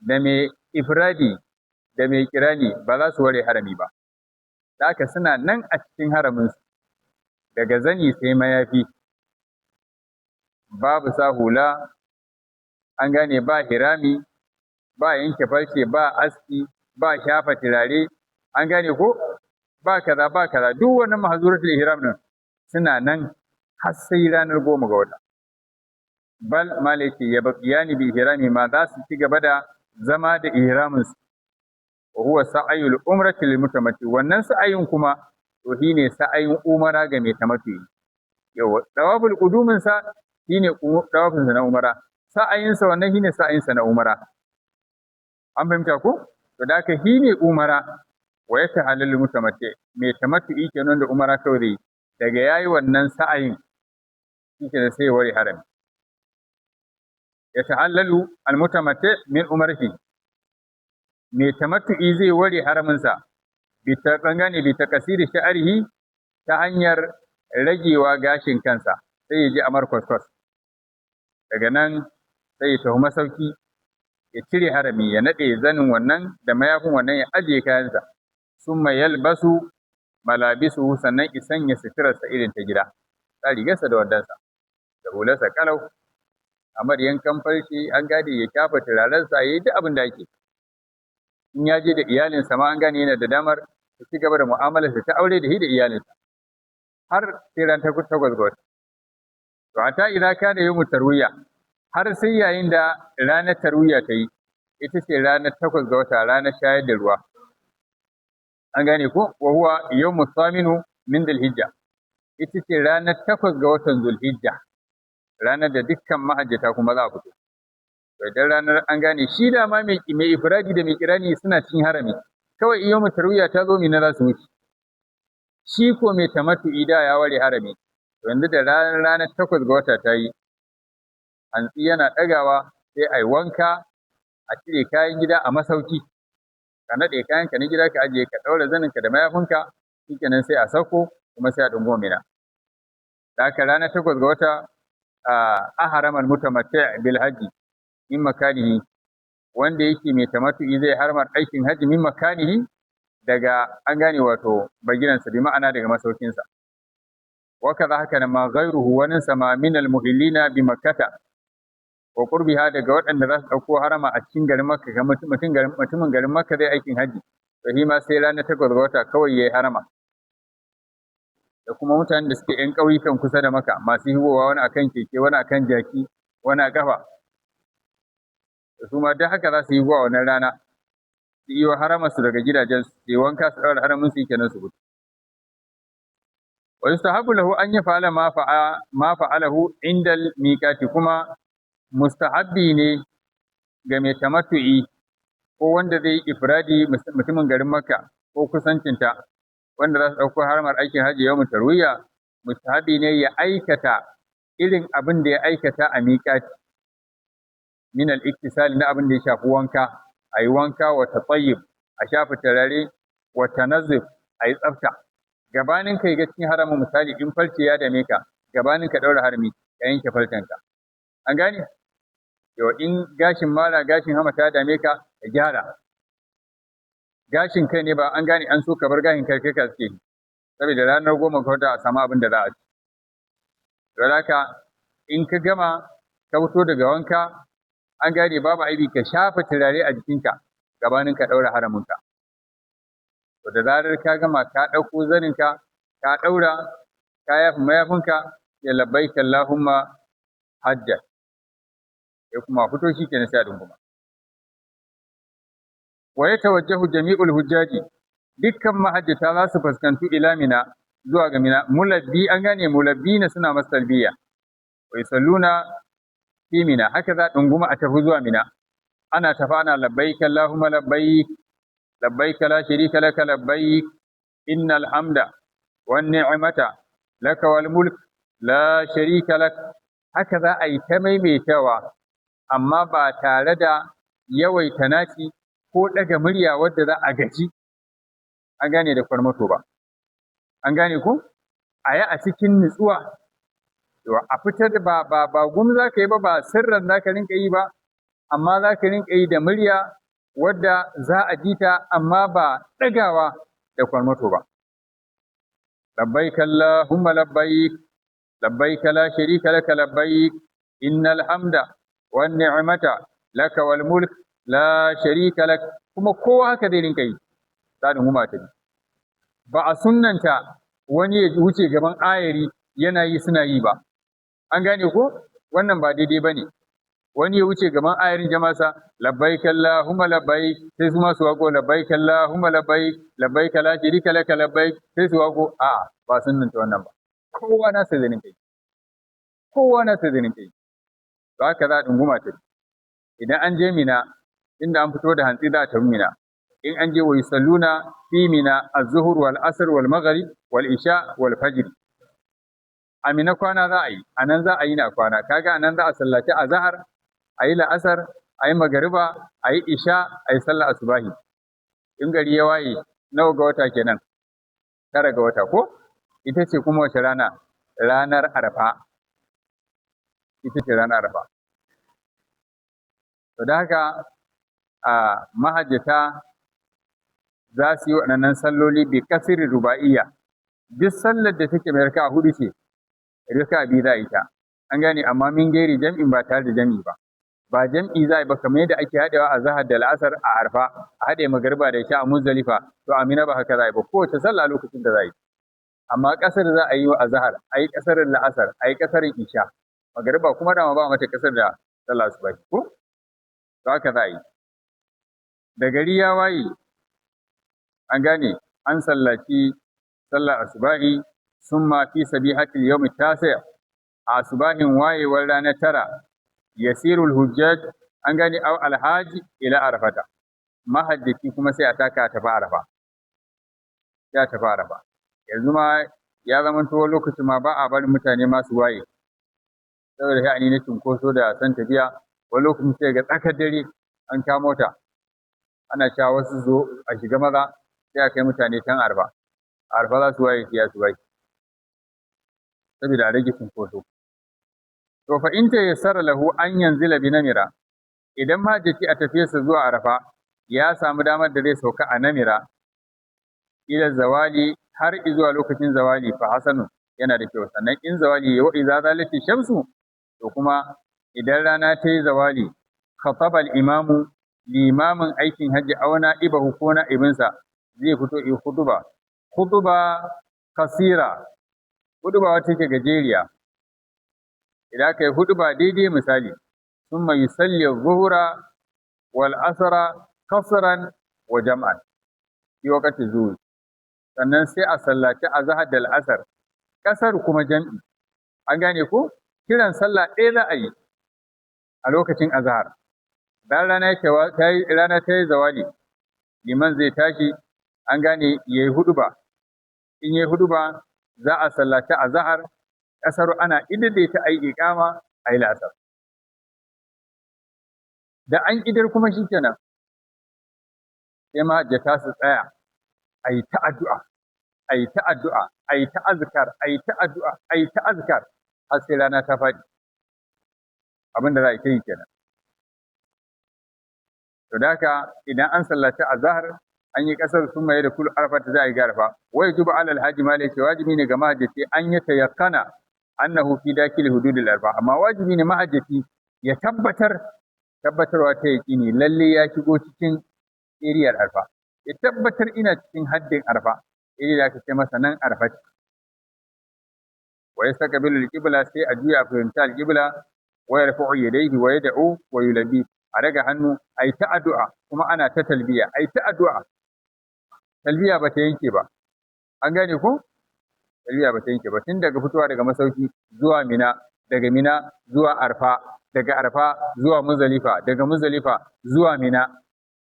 da mai ifradi da mai kirani ba za su ware harami ba. Da haka suna nan a cikin haramin su daga zani sai mayafi babu sa hula an gane ba hirami ba yanke farce ba aski ba shafa turare an gane ko ba kaza duk wannan mahzuratul ihram nan suna nan har sai ranar 10 ga wata bal malaki ya baqiyani bi ihrami ma za su ci gaba da zama da ihramin su wa huwa sa'ayul umrati lil mutamatti wannan sa'ayin kuma to shine sa'ayin umara ga mai tamattu yawa tawaful qudumin sa shine tawafin sa na umara sa'ayin sa wannan shine sa'ayin sa na umara an fahimta ko to da haka shine umara wa yatahalal mutamatti mai tamattu'i kenan da umara kawai daga yayi wannan sa'ayin shike da sai wari harami yatahallalu almutamatti min umrati mai tamattu'i zai wari haramin sa bi ta bangane bi takasiri sha'rihi ta hanyar ragewa gashin kansa sai ya ji amar kwaskwas daga nan sai ya tafi masauki ya cire harami ya nade zanin wannan da mayafin wannan ya ajiye kayansa summa yalbasu malabisu sannan isan ya sitirarsa irin ta gida ta rigarsa da wadansa da hularsa kalau amar yankan farshi an gade ya kafa turarensa yayi duk abin da yake in ya je da iyalinsa ma an gane yana da damar ya ci gaba da mu'amalarsa ta aure da shi da iyalinsa har sai ran ta takwas ga wata to ata idan kana yawmu tarwiya har sai yayin da ranar tarwiya ta yi ita ce ranar 8 ga wata ranar shayar da ruwa an gane ko wa huwa yawmu thaminu min dhulhijja ita ce ranar 8 ga watan zulhijja ranar da dukkan mahajjata kuma za a fito to idan ranar an gane shi da ma mai ifradi da mai kirani suna cikin harami kawai yawmu tarwiya ta zo mina za su wuce shi ko mai tamattu ida ya ware harami to yanzu da ranar 8 ga wata ta yi hantsi yana ɗagawa sai a yi wanka a cire kayan gida a masauki ka naɗe kayanka na gida ka ajiye ka ɗaura zaninka da mayafinka shikenan sai a sauko kuma sai a ɗungo mina da haka ranar 8 ga wata a haramal mutamatti bil hajji min makanihi wanda yake mai tamattu'i zai harmar aikin hajji min makanihi daga an gane wato bagiransa bi ma'ana daga masaukinsa wa kaza haka nan ma ghayruhu wani sama min al muhillina bi makkata wa qurbiha daga waɗanda za su ɗauko harama a cikin garin Makka ga mutumin garin Makka zai aikin haji to shi ma sai ranar 8 ga wata kawai yayi harama da kuma mutanen da suke ƴan ƙauyukan kusa da Makka masu hibowa wani akan keke wani akan jaki wani a kafa su ma duk haka za su yi zuwa wannan rana su yi harama su daga gidajen su yi wanka su ɗaura haramin su kenan su gudu wa yustahabu lahu an yaf'ala ma fa'alahu indal miqati kuma mustahabbi ne ga mai tamattu'i ko wanda zai yi ifradi mutumin garin Makka ko kusancinta wanda za su ɗauko haramar aikin hajji yawmu tarwiya mustahabbi ne ya aikata irin abin da ya aikata a miƙati min al-iktisal na abin da ya shafi wanka ayi wanka wa tatayyib a shafa turare wa tanazzuf ayi tsafta gabanin kai ga cikin haramin misali in farce ya dame ka gabanin ka daura harami ka yanke farcenka an gane yau in gashin mara gashin hamata ya dame ka ka gyara gashin kai ne ba an gane an so ka bar gashin kai ka suke saboda ranar 10 ga wata a samu abin da za a ci don haka in ka gama ka fito daga wanka an gane babu aibi ka shafa turare a jikinka gabanin ka daura haraminka to da zarar ka gama ka ɗauko zaninka ka ɗaura ka yafi mayafinka ya labbaika Allahumma hajja ya kuma fito shi kenan sai a dunguma wa yatawajjahu jami'ul hujjaji dukkan mahajjata za su fuskantu ila mina zuwa ga mina mulabbi an gane mulabbina suna masa talbiya wa yusalluna fi mina haka za dunguma a tafi zuwa mina ana tafana labbaik Allahumma labbaik labbaik la sharika laka labbaik innal hamda wan ni'mata laka wal mulk la sharika lak haka za a yi ta maimaitawa amma ba tare da yawaita naci ko ɗaga murya wadda za a gaji, an gane da kwarmato ba, an gane ko? A yi a cikin nutsuwa, a fitar da ba gum za ka yi ba sirran za ka rinka yi ba, amma za ka rinka yi da murya wadda za a ji ta amma ba ɗagawa da kwarmato ba. Labbaik Allahumma labbaik, labbaik la sharika laka labbaik, innal hamda wan ni'mata laka wal mulk la sharika lak, kuma kowa haka zai rinka yi, za ta huma ta. Ba a sunnanta wani ya wuce gaban ayari yana yi suna yi ba, an gane ko? Wannan ba daidai ba ne. Wani ya wuce gaban ayarin jama'a labbaik Allahumma labbaik, sai su ma su wako labbaik Allahumma labbaik, labbaik la sharika laka labbaik, sai su wako. A'a, ba sunnanta wannan ba. Kowa na sai zanin kai, kowa na sai zanin kai. To haka za a dunguma ta. Idan an je Mina, inda an fito da hantsi za a tafi Mina. In an je wa yusalluna fi Mina az-zuhr wal asr wal maghrib wal isha wal fajr. A Mina kwana za a yi, a nan za a yi na kwana, kaga a nan za a sallaci azhar, a yi la'asar, a yi magariba, a yi isha, a yi sallar asubahi. In gari ya waye, nawa ga wata kenan? 9 ga wata ko? Ita ce kuma wace rana? Ranar Arfa. Ita ce ranar Arfa. To da haka mahajjata za su yi waɗannan salloli bi kasirin ruba'iyya. Duk sallar da take mai raka'a 4 ce, raka'a 2 za a yi ta. An gane, amma min gairi jam'in ba tare da jam'i ba. Ba jam'i za a yi ba kamar yadda ake haɗewa a zahar da la'asar a Arfa, a haɗe magariba da isha a Muzdalifa, to a Mina ba haka za a yi ba, kowace sallah lokacin da za a yi. Amma ƙasar za a yi wa azhar, a yi ƙasarin la'asar, a yi ƙasarin isha. Magariba kuma dama ba mata ƙasar da sallah asuba ko? To haka za a yi. Da gari ya waye, an gane, an sallaci sallar asubahi, summa fi sabihatil yawmi tasi', a asubahin wayewar ranar 9, yasirul hujjaj, an gane, au alhaji ila arfata. Mahajjaci kuma sai a taka tafi Arafa. Ya tafi Arafa. Yanzu ma ya zama to lokacin ma ba a barin mutane masu waye. Saboda sha'ani na cinkoso da san tafiya, wani lokacin sai ga tsakar dare an kamo mota. Ana cewa wasu zo a shiga maza, sai a kai mutane can Arfa. Arfa za su waye siya su waye. Saboda a rage cinkoso. To fa in ta yassara lahu an yanzila bi Namira, idan mahajjaci a tafiyarsa zuwa Arafa ya samu damar da zai sauka a Namira ila zawali har zuwa lokacin zawali fa hasanu, yana da kyau. Sannan in zawali wa idza zalati shamsu, to kuma idan rana ta yi zawali, khataba al-imamu, limamin aikin hajji auna ibahu ko na ibinsa zai fito yi hutuba kasira, hutuba wata take gajeriya. Idan aka yi hutuba daidai misali, summa yusalli adh-dhuhra wal asra qasran wa jam'an fi waqti zuhur. Sannan sai a sallaci azhar da al'asar, kasar kuma jam'i. An gane ko? Kiran sallah ɗaya za a yi a lokacin azhar. Dan rana ta yi zawali, liman zai tashi, an gane, yayi huduba. In yayi huduba za a sallaci azhar, kasar ana idaidaita ayi iqama ayi la'asar. Da an idar kuma shikenan. Sai mahajjata su tsaya ayi ta addu'a, ayi ta addu'a, ayi ta azkar, ayi ta addu'a, ayi ta azkar har sai rana ta faɗi. Abin da za a yi kenan. To da haka idan an sallaci azhar, an yi kasar sun maye da kullu arfa ta za a yi garfa. Wai juba alal haji ma ce wajibi ne ga mahajjaci an yi tayakkana annahu fi dakil hududil arfa. Amma wajibi ne mahajjaci ya tabbatarwa ta yaqini lalle ya shigo cikin eriyar arfa. Ya tabbatar ina cikin haddin arfa, da aka ce masa nan arfa. Wa yastaqbilu al-qibla, sai a juya fahimta al-qibla, wa yarfa'u yadayhi wa yad'u wa yulabbi, a daga hannu ai ta addu'a kuma ana ta talbiya, ai ta addu'a. Talbiya ba ta yanke ba. An gane ko? Talbiya ba ta yanke ba, tun daga fitowa daga masauki zuwa Mina, daga Mina zuwa Arfa, daga Arfa zuwa Muzdalifa, daga Muzdalifa zuwa Mina.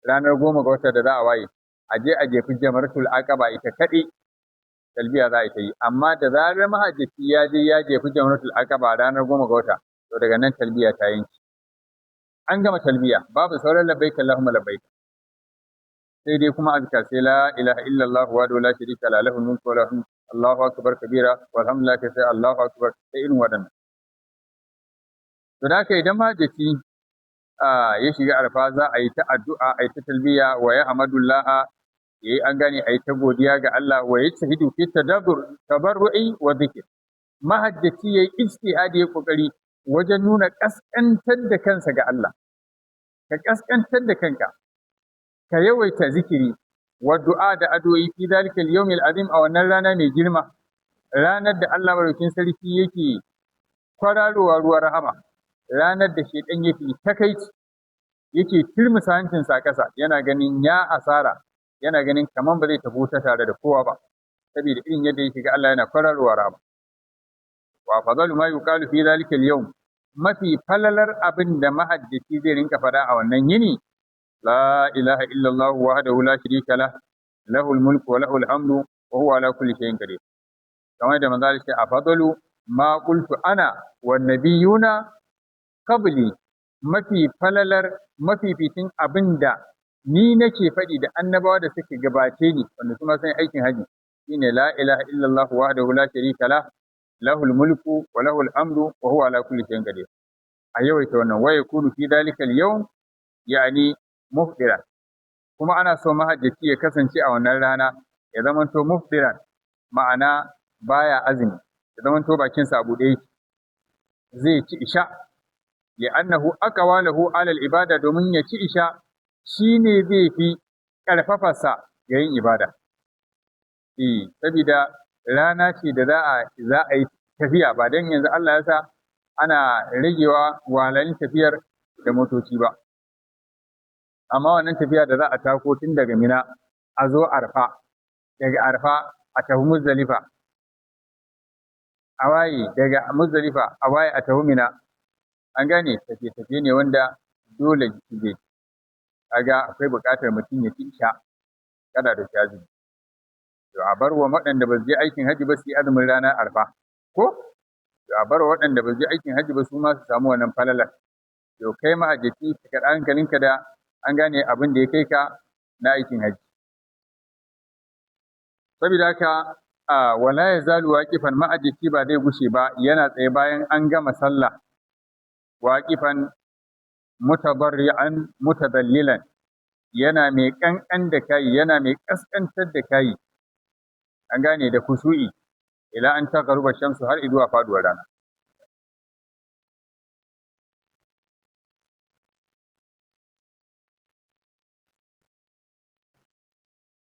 Ranar 10 ga wata da za a waye, a je a jefi jamaratul aqaba ita kaɗai, talbiya za a yi ta yi. Amma da zarar mahajjaci ya je ya jefi jamaratul aqaba ranar 10 ga wata, to daga nan talbiya ta yanke. An gama talbiya, babu sauran labbaik Allahumma labbaik. sai dai kuma azkar sai la ilaha illallah wa la sharika la lahu mulku wa lahu Allahu akbar kabira walhamdulillah sai Allahu akbar sai irin waɗannan. To da haka idan mahajjaci ya shiga arfa za a yi ta addu'a a yi ta talbiya wa ya hamadullah yayi an gane a yi ta godiya ga Allah wa ya tahidu fi tabarru'i wa dhikr. Mahajjaci yayi ijtihadi ya kokari wajen nuna kaskantar da kansa ga Allah, ka kaskantar da kanka, ka yawaita zikiri wa du'a da addu'o'i fi zalika al-yawm al-azim a wannan rana mai girma, ranar da Allah madaukin sarki yake kwararowa ruwa rahama, ranar da shedan yake takaici, yake turmusa hancinsa ƙasa, yana ganin ya asara, yana ganin kaman ba zai tafi ta tare da kowa ba, saboda irin yadda yake ga Allah yana kwararowa rahama. Wa fadalu ma yuqalu fi zalika al-yawm, mafi falalar abin da mahajjaci zai rinka fada a wannan yini, la ilaha illallah wahdahu la sharika lah, lahul mulku wa lahul hamdu wa huwa ala kulli shay'in qadir. Kamar da manzo Allah ya fadalu ma qultu ana wan nabiyuna qabli, mafi falalar mafificin abin da ni nake faɗi da annabawa da suke gabace ni wanda kuma sun aikin haji shine la ilaha illallah wahdahu la sharika lah, lahul mulku wa lahul hamdu wa huwa ala kulli shay'in qadir. A yawaita wannan wa yakunu fi dalika al-yawm yani mufdiran, kuma ana so mahajjaci ya kasance a wannan rana ya zamanto mufdiran, ma'ana baya azumi, ya zamanto bakin sa abu ɗaya zai ci isha, li'annahu aqwa lahu ala al-ibada, domin ya ci isha shine zai fi karfafarsa ga yin ibada. Saboda rana ce da za a yi tafiya, ba dan yanzu Allah ya sa ana ragewa wahalhalun tafiyar da motoci ba. Amma wannan tafiya da za a tako tun daga Mina a zo Arfa, daga Arfa a tafi Muzdalifa, a waye daga Muzdalifa a waye a tafi Mina, an gane tafiye-tafiye ne wanda dole jiki zai. Kaga akwai buƙatar mutum ya ci isha kada da shazi. To a bar wa waɗanda ba su je aikin hajji ba su yi azumin ranar Arfa, ko? To a bar wa waɗanda ba su je aikin hajji ba su ma su samu wannan falalar. To kai mahajjaci ka kaɗa hankalinka da an gane abin da ya kai ka na aikin hajji. Saboda haka wala ya zalu waqifan, mahajjaci ba zai gushe ba yana tsaye bayan an gama sallah, waqifan mutabarri'an mutadallilan, yana mai kankan da kai, yana mai kaskantar da kai, an gane da kusu'i, ila an tagharuba shamsu, har zuwa faduwar rana.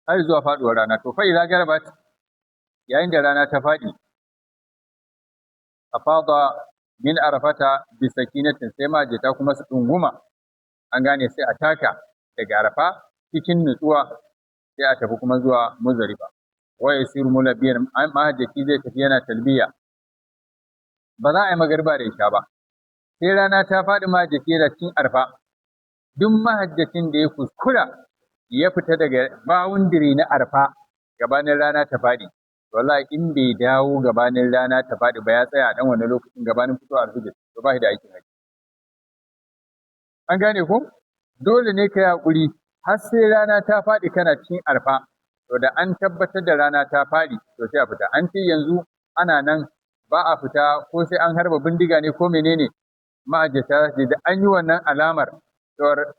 Har zuwa faduwar rana. To fa idza garabat, yayin da rana ta fadi, afada min arafata bi sakinatin, sai majita kuma su dunguma, an gane sai a taka daga arafa cikin nutsuwa, sai a tafi kuma zuwa Muzdalifa. Wa yasiru mulabbiyan, mahajjaci zai tafi yana talbiya, ba za a yi magariba da isha ba sai rana ta faɗi, mahajjaci yana cikin arfa. Duk mahajjacin da ya kuskura ya fita daga bawundiri na arfa gabanin rana ta faɗi, wallahi in bai dawo gabanin rana ta faɗi ba, ya tsaya a ɗan wani lokacin gabanin fitowar alfijir, to ba shi da aikin haji. An gane ko? Dole ne ka yi haƙuri har sai rana ta faɗi kana cikin arfa. To da an tabbatar da rana ta faɗi, to sai a fita. An ce yanzu ana nan ba a fita ko sai an harba bindiga ne ko menene, mahajjata da an yi wannan alamar cewar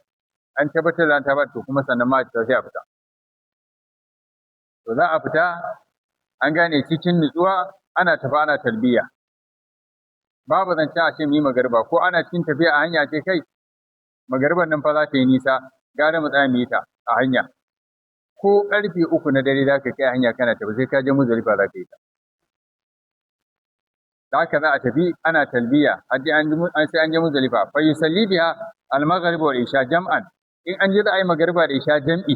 an tabbatar da rana ta faɗi, to kuma sannan mahajjata sai a fita. To za a fita, an gane cikin nutsuwa, ana tafi ana talbiya. Babu zancen a ce mu yi magariba, ko ana cikin tafiya a hanya ce kai magariban nan fa za ta yi nisa, gara mu tsaya mu yi ta a hanya. Ko ƙarfe 3 na dare za ka kai hanya kana tafi, sai ka je Muzdalifa za ka yi ta. Da haka za a tafi ana talbiya, sai an je Muzdalifa. Fa yusalli biha al-maghrib wal isha jam'an, in an je za a yi magariba da isha jam'i.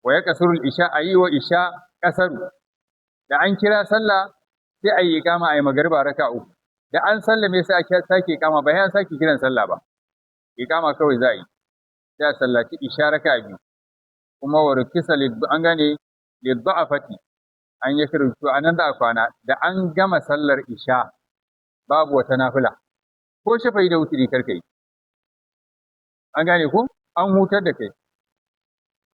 Wa yaqsuru al-isha, ayi wa isha qasaru. Da an kira sallah sai a yi iqama, a yi magariba raka 3. Da an sallame sai a sake iqama, ba sai an sake kiran sallah ba. Iqama kawai za a yi. Sai a sallaci isha raka 2. Kuma wa rukisa an gane lidda'afati, an yi kirtu a nan za a kwana. Da an gama sallar isha babu wata nafila, ko shafa'i da wutiri karka yi. An gane ko? An hutar da kai.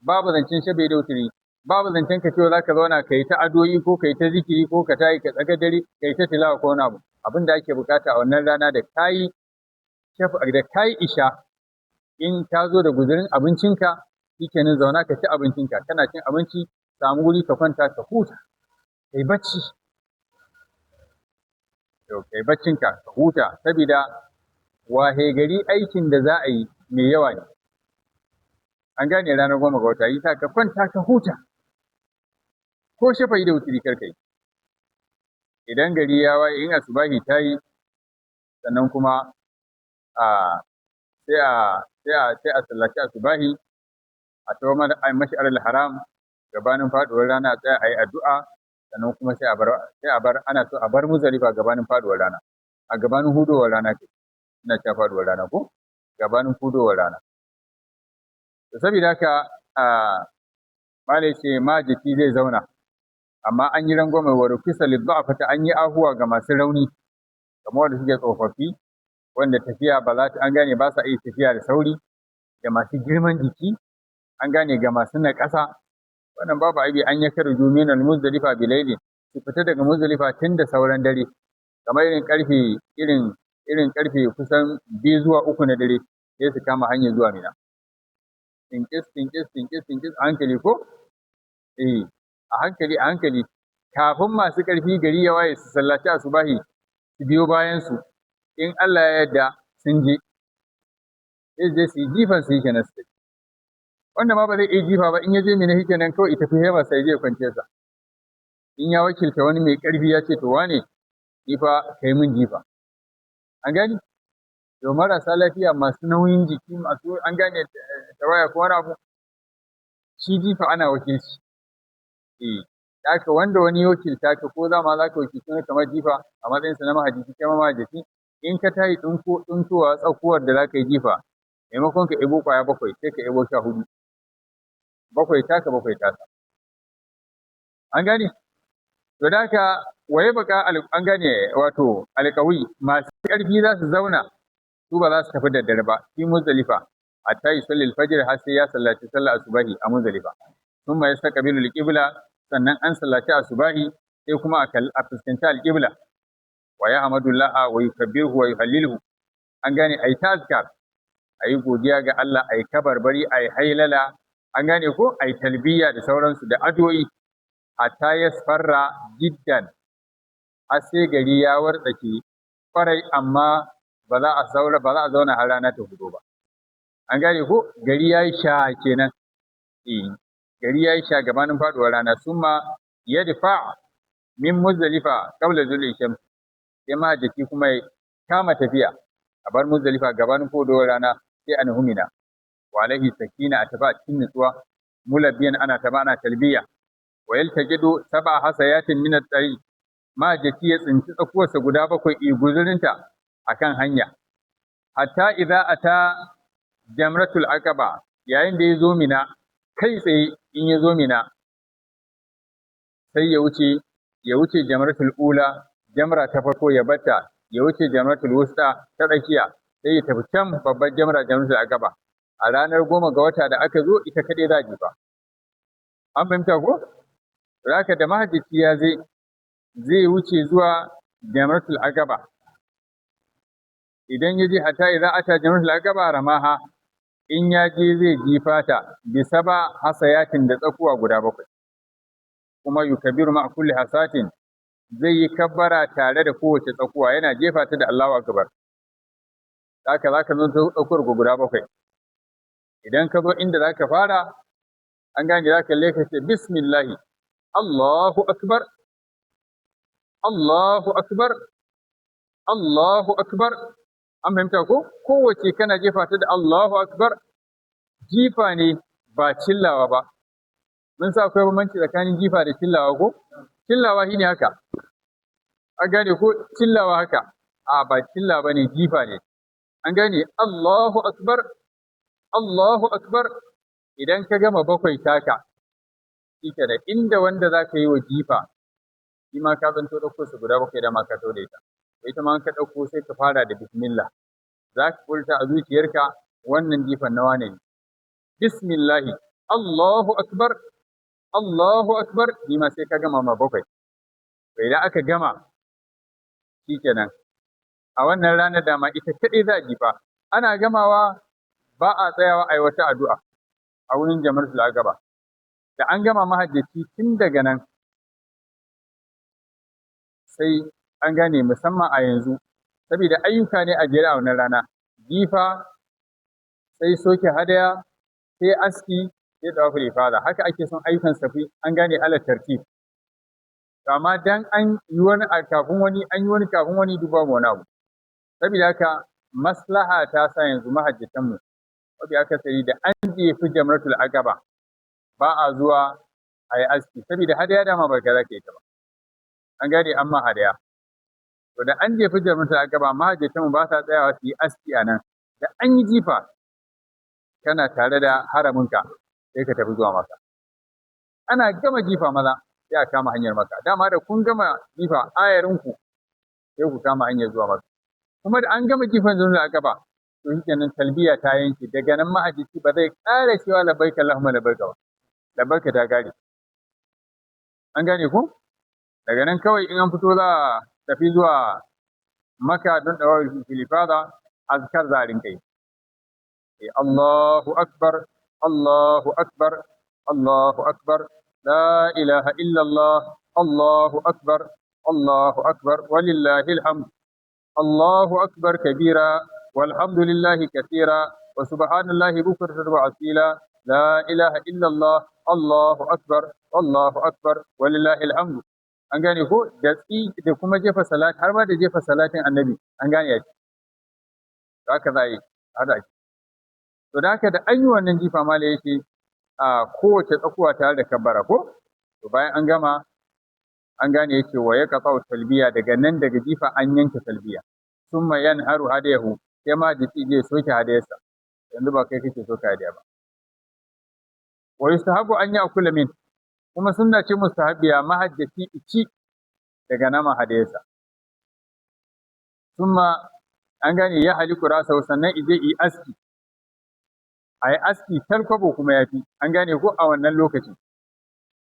babu zancen shabe da wuturi, babu zancen ka cewa zaka zauna kai ta adoyi ko kai ta zikiri ko ka tayi ka tsaga dare kai ta tilawa ko wani abu. Abin da ake bukata a wannan rana da kayi isha in ka zo da guzurin abincinka shikenan zauna ka ci abincinka, kana cin abinci samu wuri ka kwanta ka huta kai bacci. Kai baccinka ka huta saboda wahe gari aikin da za a yi mai yawa ne. An gane ranar 10 ga wata, yi sa ka kwanta ka huta, ko shafa'i da wuturi kar ka yi. Idan gari ya waye in asubahi ta yi, sannan kuma sai a sallaci asubahi a tawo mash'aril haram gabanin faduwar rana a tsaya a yi addu'a, sannan kuma sai a bar ana so a bar Muzdalifa gabanin faduwar rana, a gabanin hudowar rana ce, ina cewa faduwar rana ko gabanin hudowar rana. To saboda haka malai ce ma jiki zai zauna, amma an yi rangwame wa rukisa lidda'afata, an yi ahuwa ga masu rauni kamar wanda suke tsofaffi wanda tafiya ba za ta, an gane ba sa iya tafiya da sauri, da masu girman jiki, an gane ga masu naƙasa, wannan babu aibi an ya karju min al-Muzdalifa bilaili, su fita daga Muzdalifa tun da sauran dare, kamar irin karfe kusan 2 zuwa 3 na dare sai su kama hanyar zuwa Mina. Tinkis a hankali ko? A hankali kafin masu ƙarfi gari ya waye su sallaci asubahi su biyo bayan su, in Allah ya yarda sun je sai je su yi jifan su yi kenan su. Wanda ma ba zai iya jifa ba in ya je Mina shikenan kawai ita fi hema sai je kwance sa. In ya wakilta wani mai ƙarfi ya ce to wane ni fa kai min jifa. An gani? To marasa lafiya masu nauyin jiki masu an gane tawaya ko wani abu, shi jifa ana wakilci. Haka wanda wani ya wakilta ka ko za ka wakilci wani kamar jifa a matsayinsa na mahajjaci kai ma mahajjaci, in ka tayi tsintowa tsakuwar da za ka yi jifa, maimakon ka ebo ƙwaya 7 sai ka ebo 14. 7 taka 7 taka. An gane? To da haka waye baka an gane wato alƙawi masu ƙarfi za su zauna su ba za su tafi da dare ba fi Muzdalifa hatta yusalli al-fajr har sai ya sallaci sallar asubahi a Muzdalifa. Thumma yastaqbilu al-qibla, sannan an sallaci asubahi sai kuma a fuskanci al-qibla wa yahmadullah wa yukabbiruhu wa yuhalliluhu. An gane ayi tazkar, ayi godiya ga Allah, ayi kabarbari, ayi hailala, an gane ko ayi talbiya da sauransu da addu'o'i hatta yasfarra jiddan, har sai gari ya wartsake kwarai, amma ba za a zauna har rana ta fito ba. An gane ko gari yayi sha kenan. Gari yayi sha gabanin faduwar rana. Summa yadfa min Muzdalifa qabla zulli shams, sai mahajjaci kuma ya kama tafiya a bar Muzdalifa gabanin faduwar rana sai an humina. Wa alaihi sakina, a tafi a cikin nutsuwa, mulabbiyan ana taba ana talbiya. Wa yaltajidu 7 hasayatin min at-tariq, mahajjaci ya tsinci tsakuwarsa guda 7 guzurinta akan hanya. Hatta idza ata jamratul aqaba, yayin da ya zo Mina, kai tsaye in ya zo Mina sai ya wuce jamratul ula, jamra ta farko ya batta, ya wuce jamratul wusta ta tsakiya, sai ya tafi can babbar jamratul aqaba. A ranar 10 ga wata da aka zo ita kaɗai za a jifa. An fahimta ko? Zaka da mahajjaci ya zai wuce zuwa jamratul aqaba. Idan ya je hatta idza ata jamratul aqaba ramaha, in ya je zai jifa ta bi 7 hasayatin da tsakuwa guda 7. Kuma yukabiru ma kulli hasatin, zai yi kabbara tare da kowace tsakuwa, yana jefa ta da Allahu akbar. Haka zaka zo tsakuwar guda 7. Idan ka zo inda zaka fara, an gane zaka leka ce bismillah, Allahu akbar, Allahu akbar, Allahu akbar. An fahimta ko? Kowace kana jefa ta da Allahu akbar, jifa ne ba cillawa ba. Mun sa akwai bambanci tsakanin jifa da cillawa ko? Cillawa shine haka. An gane ko cillawa haka? Ba cillawa bane, jifa ne. An gane Allahu akbar, Allahu akbar. Idan ka gama 7 taka, shike da inda wanda za ka yi wa jifa, shi ma ka zanto ɗauko su guda 7 da ma ka da ita. Ita ma ka ɗauko sai ka fara da bismillah. Za ka furta a zuciyarka wannan jifan nawa ne. Bismillahi, Allahu akbar, Allahu akbar, ni ma sai ka gama ma bakwai. To idan aka gama shikenan. A wannan ranar dama ita kaɗai za a jifa. Ana gamawa ba a tsayawa a yi wata addu'a a wurin jamratul aqaba. Da an gama mahajjaci tun daga nan sai an gane musamman a yanzu, saboda ayyuka ne a jere a wannan rana. Jifa, sai soke hadaya, sai aski, sai tawaful ifada. Haka ake son ayyukan safi an gane ala tartib. Amma dan an yi wani kafin wani, an yi wani kafin wani duk babu wani abu. Saboda haka maslaha ta sa yanzu mahajjatanmu, mafi akasari da an jefi jamratul aqaba ba a zuwa a yi aski, saboda hadaya dama ba za ka yi ta ba. An gane amma hadaya. To da an jefi jamratul aqaba mahajjatanmu ba sa tsayawa su yi aski a nan. Da an yi jifa kana tare da haraminka sai ka tafi zuwa maka. Ana gama jifa maza sai a kama hanyar maka. Dama da kun gama jifa ayarinku sai ku kama hanyar zuwa maka. Kuma da an gama jifan jamratul aqaba to shikenan talbiya ta yanke, daga nan mahajjaci ba zai ƙara cewa labbaika Allahumma labbaika ba. Labbaika ta gare. An gane ku? Daga nan kawai in an fito za a tafi zuwa Makka don ɗawar filifada, azkar za a rinka yi. Allahu akbar, Allahu akbar, Allahu akbar, la ilaha illallah, Allahu akbar, Allahu akbar, walillahi alhamd. Allahu akbar kabira, walhamdulillahi kathira, wa subhanallahi bukratan wa asila, la ilaha illallah, Allahu akbar, Allahu akbar, walillahi alhamd. An gane ko da kuma jefa salat, har ma da jefa salatin annabi an gane ya ce. Haka za a yi hada shi. To da haka da an yi wannan jifa mala yake a kowace tsakuwa tare da kabbara ko? To bayan an gama an gane yake wa ya kafa talbiya, daga nan daga jifa an yanke talbiya. Summa yanharu hadayahu, sai ma da je soke hadayarsa. Yanzu ba kai kake soke hadaya ba. Wa yustahabu an ya'kula min, kuma sunna ce mustahabiya mahajjaci ici daga nama hadayarsa. Summa an gane ya haliku rasa, sannan ije yi aski. A yi aski talkwabo kuma ya fi, an gane ko a wannan lokaci.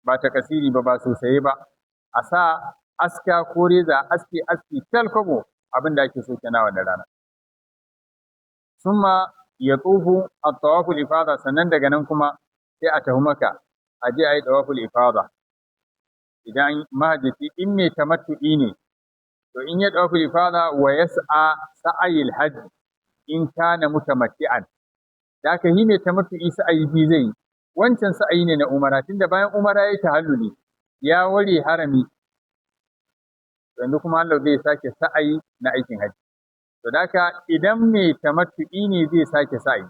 Ba ta kasiri ba sosai ba. A sa aska ko reza aski talkwabo abin da ake so kenan wannan rana. Summa ya tsufu a tawaful ifada, sannan daga nan kuma sai a tafi Makka a je a yi tawaful ifada. Idan mahajjaci in mai tamattu'i ne, to in ya tawaful ifada wa yas'a sa'ayil hajj in kana mutamatti'an. Da aka yi mai tamattu'i sa'ayi bi zai yi. Wancan sa'ayi ne na umara, tunda bayan umara ya yi tahalluli ya ware harami. Yanzu kuma Allah zai sake sa'ayi na aikin hajji. To da haka idan mai tamattu'i ne zai sake sa'ayi.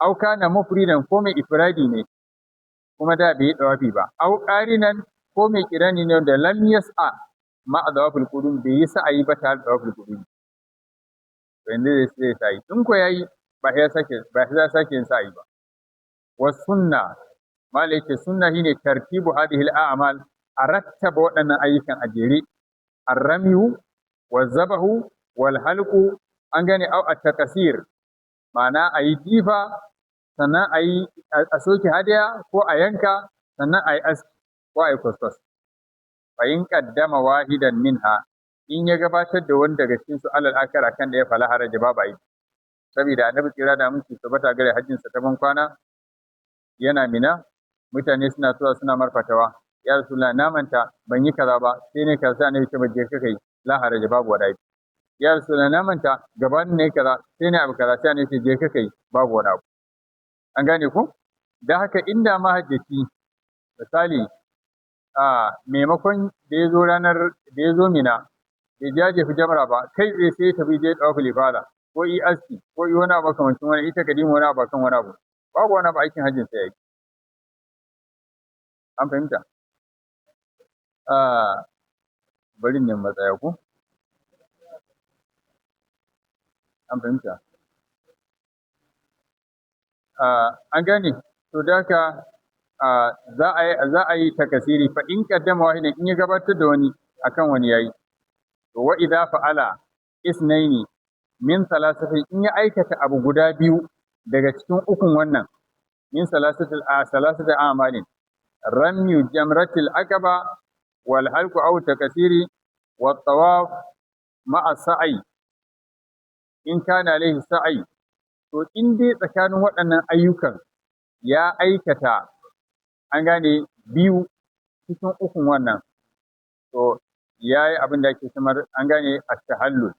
Au kana mufridan ko mai ifradi ne, kuma da bai yi dawafi ba. Au qarinan ko mai kirani ne da lam yas'a ma dawafil qudum, bai yi sa'ayi ba tare da dawafil qudum. To yanzu zai sa'ayi. In ko yayi ba ya sake yin sa'ayi ba. Was sunna, mala yake sunna shine tartibu hadhihi al-a'mal, a rattaba waɗannan ayyukan a jere. Ar-ramyu waz-zabahu wal-halqu, an gane au at-takasir, ma'ana ayi jifa, sannan ayi a soke hadaya ko a yanka, sannan ayi aski ko ayi kuskus. Fa in qaddama wahidan minha, in ya gabatar da wani daga cikin su alal akara kan da ya fala haraji babu ayi. Saboda annabi tsira da aminci tabbata gare hajjinsa ta ban kwana yana Mina, mutane suna zuwa suna marfatawa, ya Rasulullah na manta ban yi kaza ba, sai ne kaza annabi ce baje ka kai, la haraja babu wadai. Ya Rasulullah na manta gaban ne kaza, sai ne abu kaza, sai annabi ce je ka kai, babu wani abu. An gane ku? Da haka inda mahajjaci misali maimakon da ya zo ranar da ya zo Mina bai jaje fi jamra ba, kai tsaye sai ya tafi je tawaful ifada ko yi aski ko yi wani abu makamancin wani, ita kadimu wani abu kan wani abu, babu wani abu aikin hajjin sa yayi. An fahimta? Bari ne matsaya ku. An fahimta? An gane, to da haka za a yi takasiri, fa in kaddama wahidan, in ya gabatar da wani akan wani yayi. To wa idza fa'ala isnaini min thalathati, in ya aikata abu guda biyu daga cikin ukun wannan, min salasati a'malin ramyu jamratil aqaba wal halqu aw takasiri wat tawaf ma'a sa'i in kana alaihi sa'i. To in dai tsakanin waɗannan ayyukan ya aikata an gane biyu cikin ukun wannan, to ya yi abin da ake kamar an gane at-tahallul,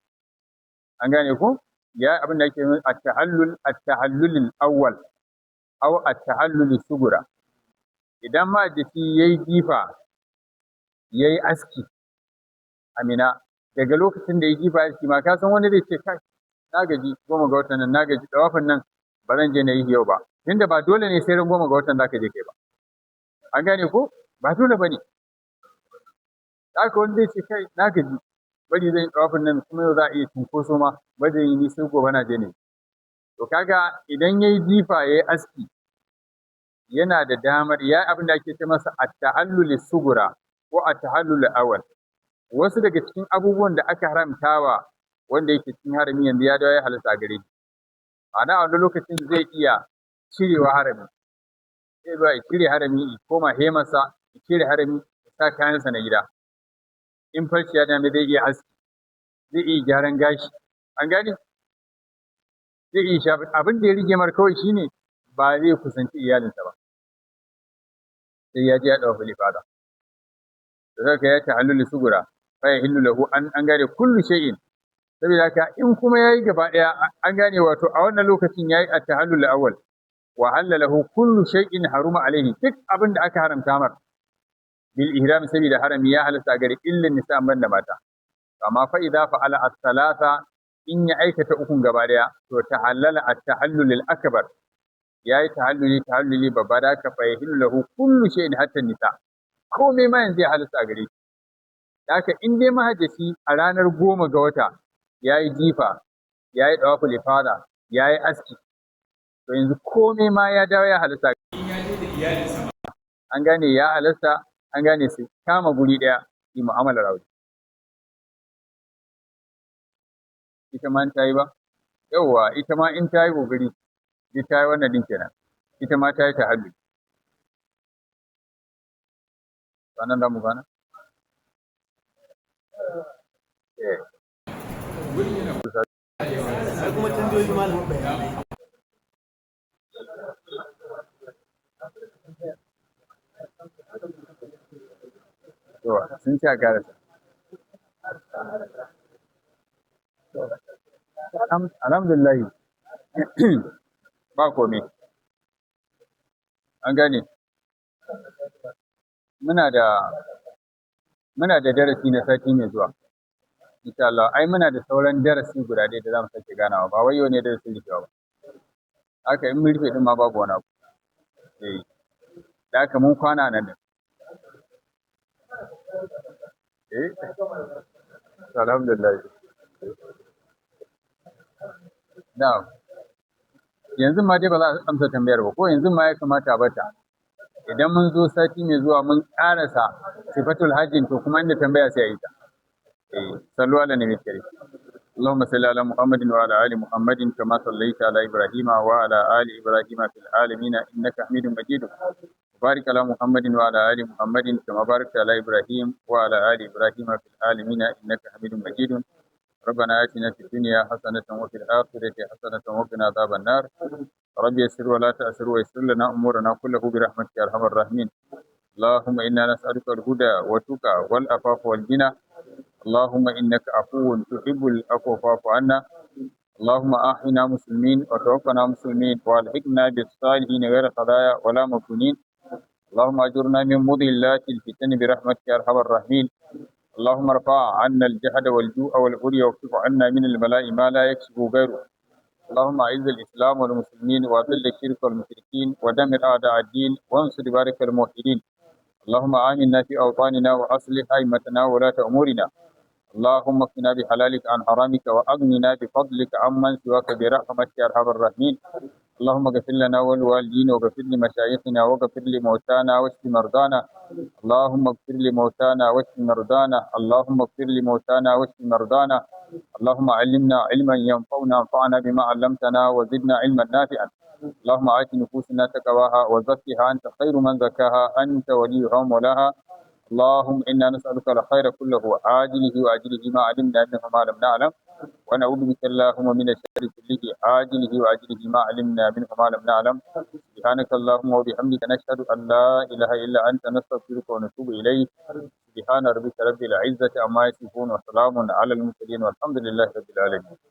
an gane ko ya yi abin da ake at-tahallul awwal aw at-tahallul sugura. Idan ma da shi yayi jifa yayi aski amina, daga lokacin da ya jifa aski ma ka san wani zai ce kai na gaji 10 ga watan nan, na gaji dawafin nan ba zan je na yi yau ba, tunda ba dole ne sai ran 10 ga watan zaka je kai ba, an gane ko ba dole bane. Haka wani zai ce kai na gaji bari zan yi dawafin nan kuma yau za a iya cunkoso ma ba zai yi ni sai gobe na je ne. To kaga idan yayi jifa yayi aski yana da damar ya abin da ake ce masa at-tahallul sugura ko at-tahallul awwal. Wasu daga cikin abubuwan da aka haramtawa wanda yake cikin harami yanzu ya dawo ya halatta gare shi. Ana a wani lokacin zai iya cirewa harami, zai zuwa ya cire harami ya koma hemarsa, ya cire harami ya sa kayansa na gida. In farci ya dame zai iya aski, zai iya gyaran gashi, an gane? Zai iya shafi abin da ya rige mar kawai shine ba zai kusanci iyalinsa ba. Sai ya je ya ɗawa filifada. Da zaka ya tahallul sugura fa yahillu lahu an gane kullu shay'in. Saboda haka in kuma yayi gaba ɗaya an gane wato a wannan lokacin yayi at-tahallul awwal wa halalahu kullu shay'in haruma alaihi, duk abin da aka haramta mar bil ihram saboda harami ya halatta gare illin nisa banda mata. Amma fa idza fa'ala as-salasa in ya aikata ukun gaba ɗaya to tahallala at-tahallul akbar, yayi tahalluli babba da aka fa yahillu lahu kullu shay'in hatta nisa, komai ma yanzu ya halatta gare shi. Haka in dai mahajjaci a ranar 10 ga wata yayi jifa, yayi dawaful ifada, yayi aski, to yanzu komai ma ya dawo ya halatta. In ya je da iyalinsa an gane ya halatta, an gane su kama guri daya yi mu'amalar aure. Ita ma ta yi ba? Yawwa ita ma in ta yi gogari, ita ta yi wannan din kenan. Ita ma ta yi tahallul. Sanan da mu gana? kuma tambayoyi malam bayanai. To sun ci a garasa. Alhamdulillah ba komai. An gane. Muna da darasi na sati mai zuwa. Insha Allah, ai muna da sauran darasi guda ɗaya da za mu sake ganawa, ba wai yau ne darasin rufewa ba. Haka in mun rufe din ma babu wani abu. Da haka mun kwana nan da. Alhamdulillah. Na'am. Yanzu ma dai ba za a amsa tambayar ba, ko yanzu ma ya kamata a bata. Idan mun zo sati mai zuwa mun ƙarasa sifatul hajjin to kuma inda tambaya sai a yi ta. صلوا على النبي الكريم. اللهم صل على محمد وعلى ال محمد كما صليت على ابراهيم وعلى ال ابراهيم في العالمين انك حميد مجيد. وبارك على محمد وعلى ال محمد كما باركت على ابراهيم وعلى ال ابراهيم في العالمين انك حميد مجيد. ربنا آتنا في الدنيا حسنة وفي الآخرة حسنة وقنا عذاب النار. رب يسر ولا تأسر ويسر لنا أمورنا كله برحمتك يا أرحم الراحمين. اللهم إنا نسألك الهدى والتقى والعفاف والغنى. اللهم إنك عفو تحب العفو فاعف عنا. اللهم أحينا مسلمين وتوفنا مسلمين والحقنا بالصالحين غير خزايا ولا مفتونين. اللهم أجرنا من مضلات الفتن برحمتك يا أرحم الراحمين. اللهم ارفع عنا الجهد والجوع والعري واكشف عنا من البلاء ما لا يكشف غيره. اللهم أعز الإسلام والمسلمين وأذل الشرك والمشركين ودمر أعداء الدين وانصر بارك الموحدين. اللهم آمنا في أوطاننا وأصلح أئمتنا وولاة أمورنا. اللهم اكفنا بحلالك عن حرامك وأغننا بفضلك عمن سواك برحمتك يا أرحم الراحمين. اللهم اغفر لنا ولوالدينا واغفر لمشايخنا واغفر لموتانا واشف مرضانا. اللهم اغفر لموتانا واشف مرضانا. اللهم اغفر لموتانا واشف مرضانا. اللهم علمنا علما ينفعنا وانفعنا بما علمتنا وزدنا علما نافعا. اللهم آت نفوسنا تقواها وزكها أنت خير من زكاها أنت وليها ومولاها. اللهم إنا نسألك الخير كله عاجله وآجله ما علمنا منه ما لم نعلم، ونعوذ بك اللهم من الشر كله عاجله وآجله ما علمنا منه ما لم نعلم. سبحانك اللهم وبحمدك نشهد أن لا إله إلا أنت نستغفرك ونتوب إليك. سبحان ربك رب العزة عما يصفون وسلام على المرسلين والحمد لله رب العالمين.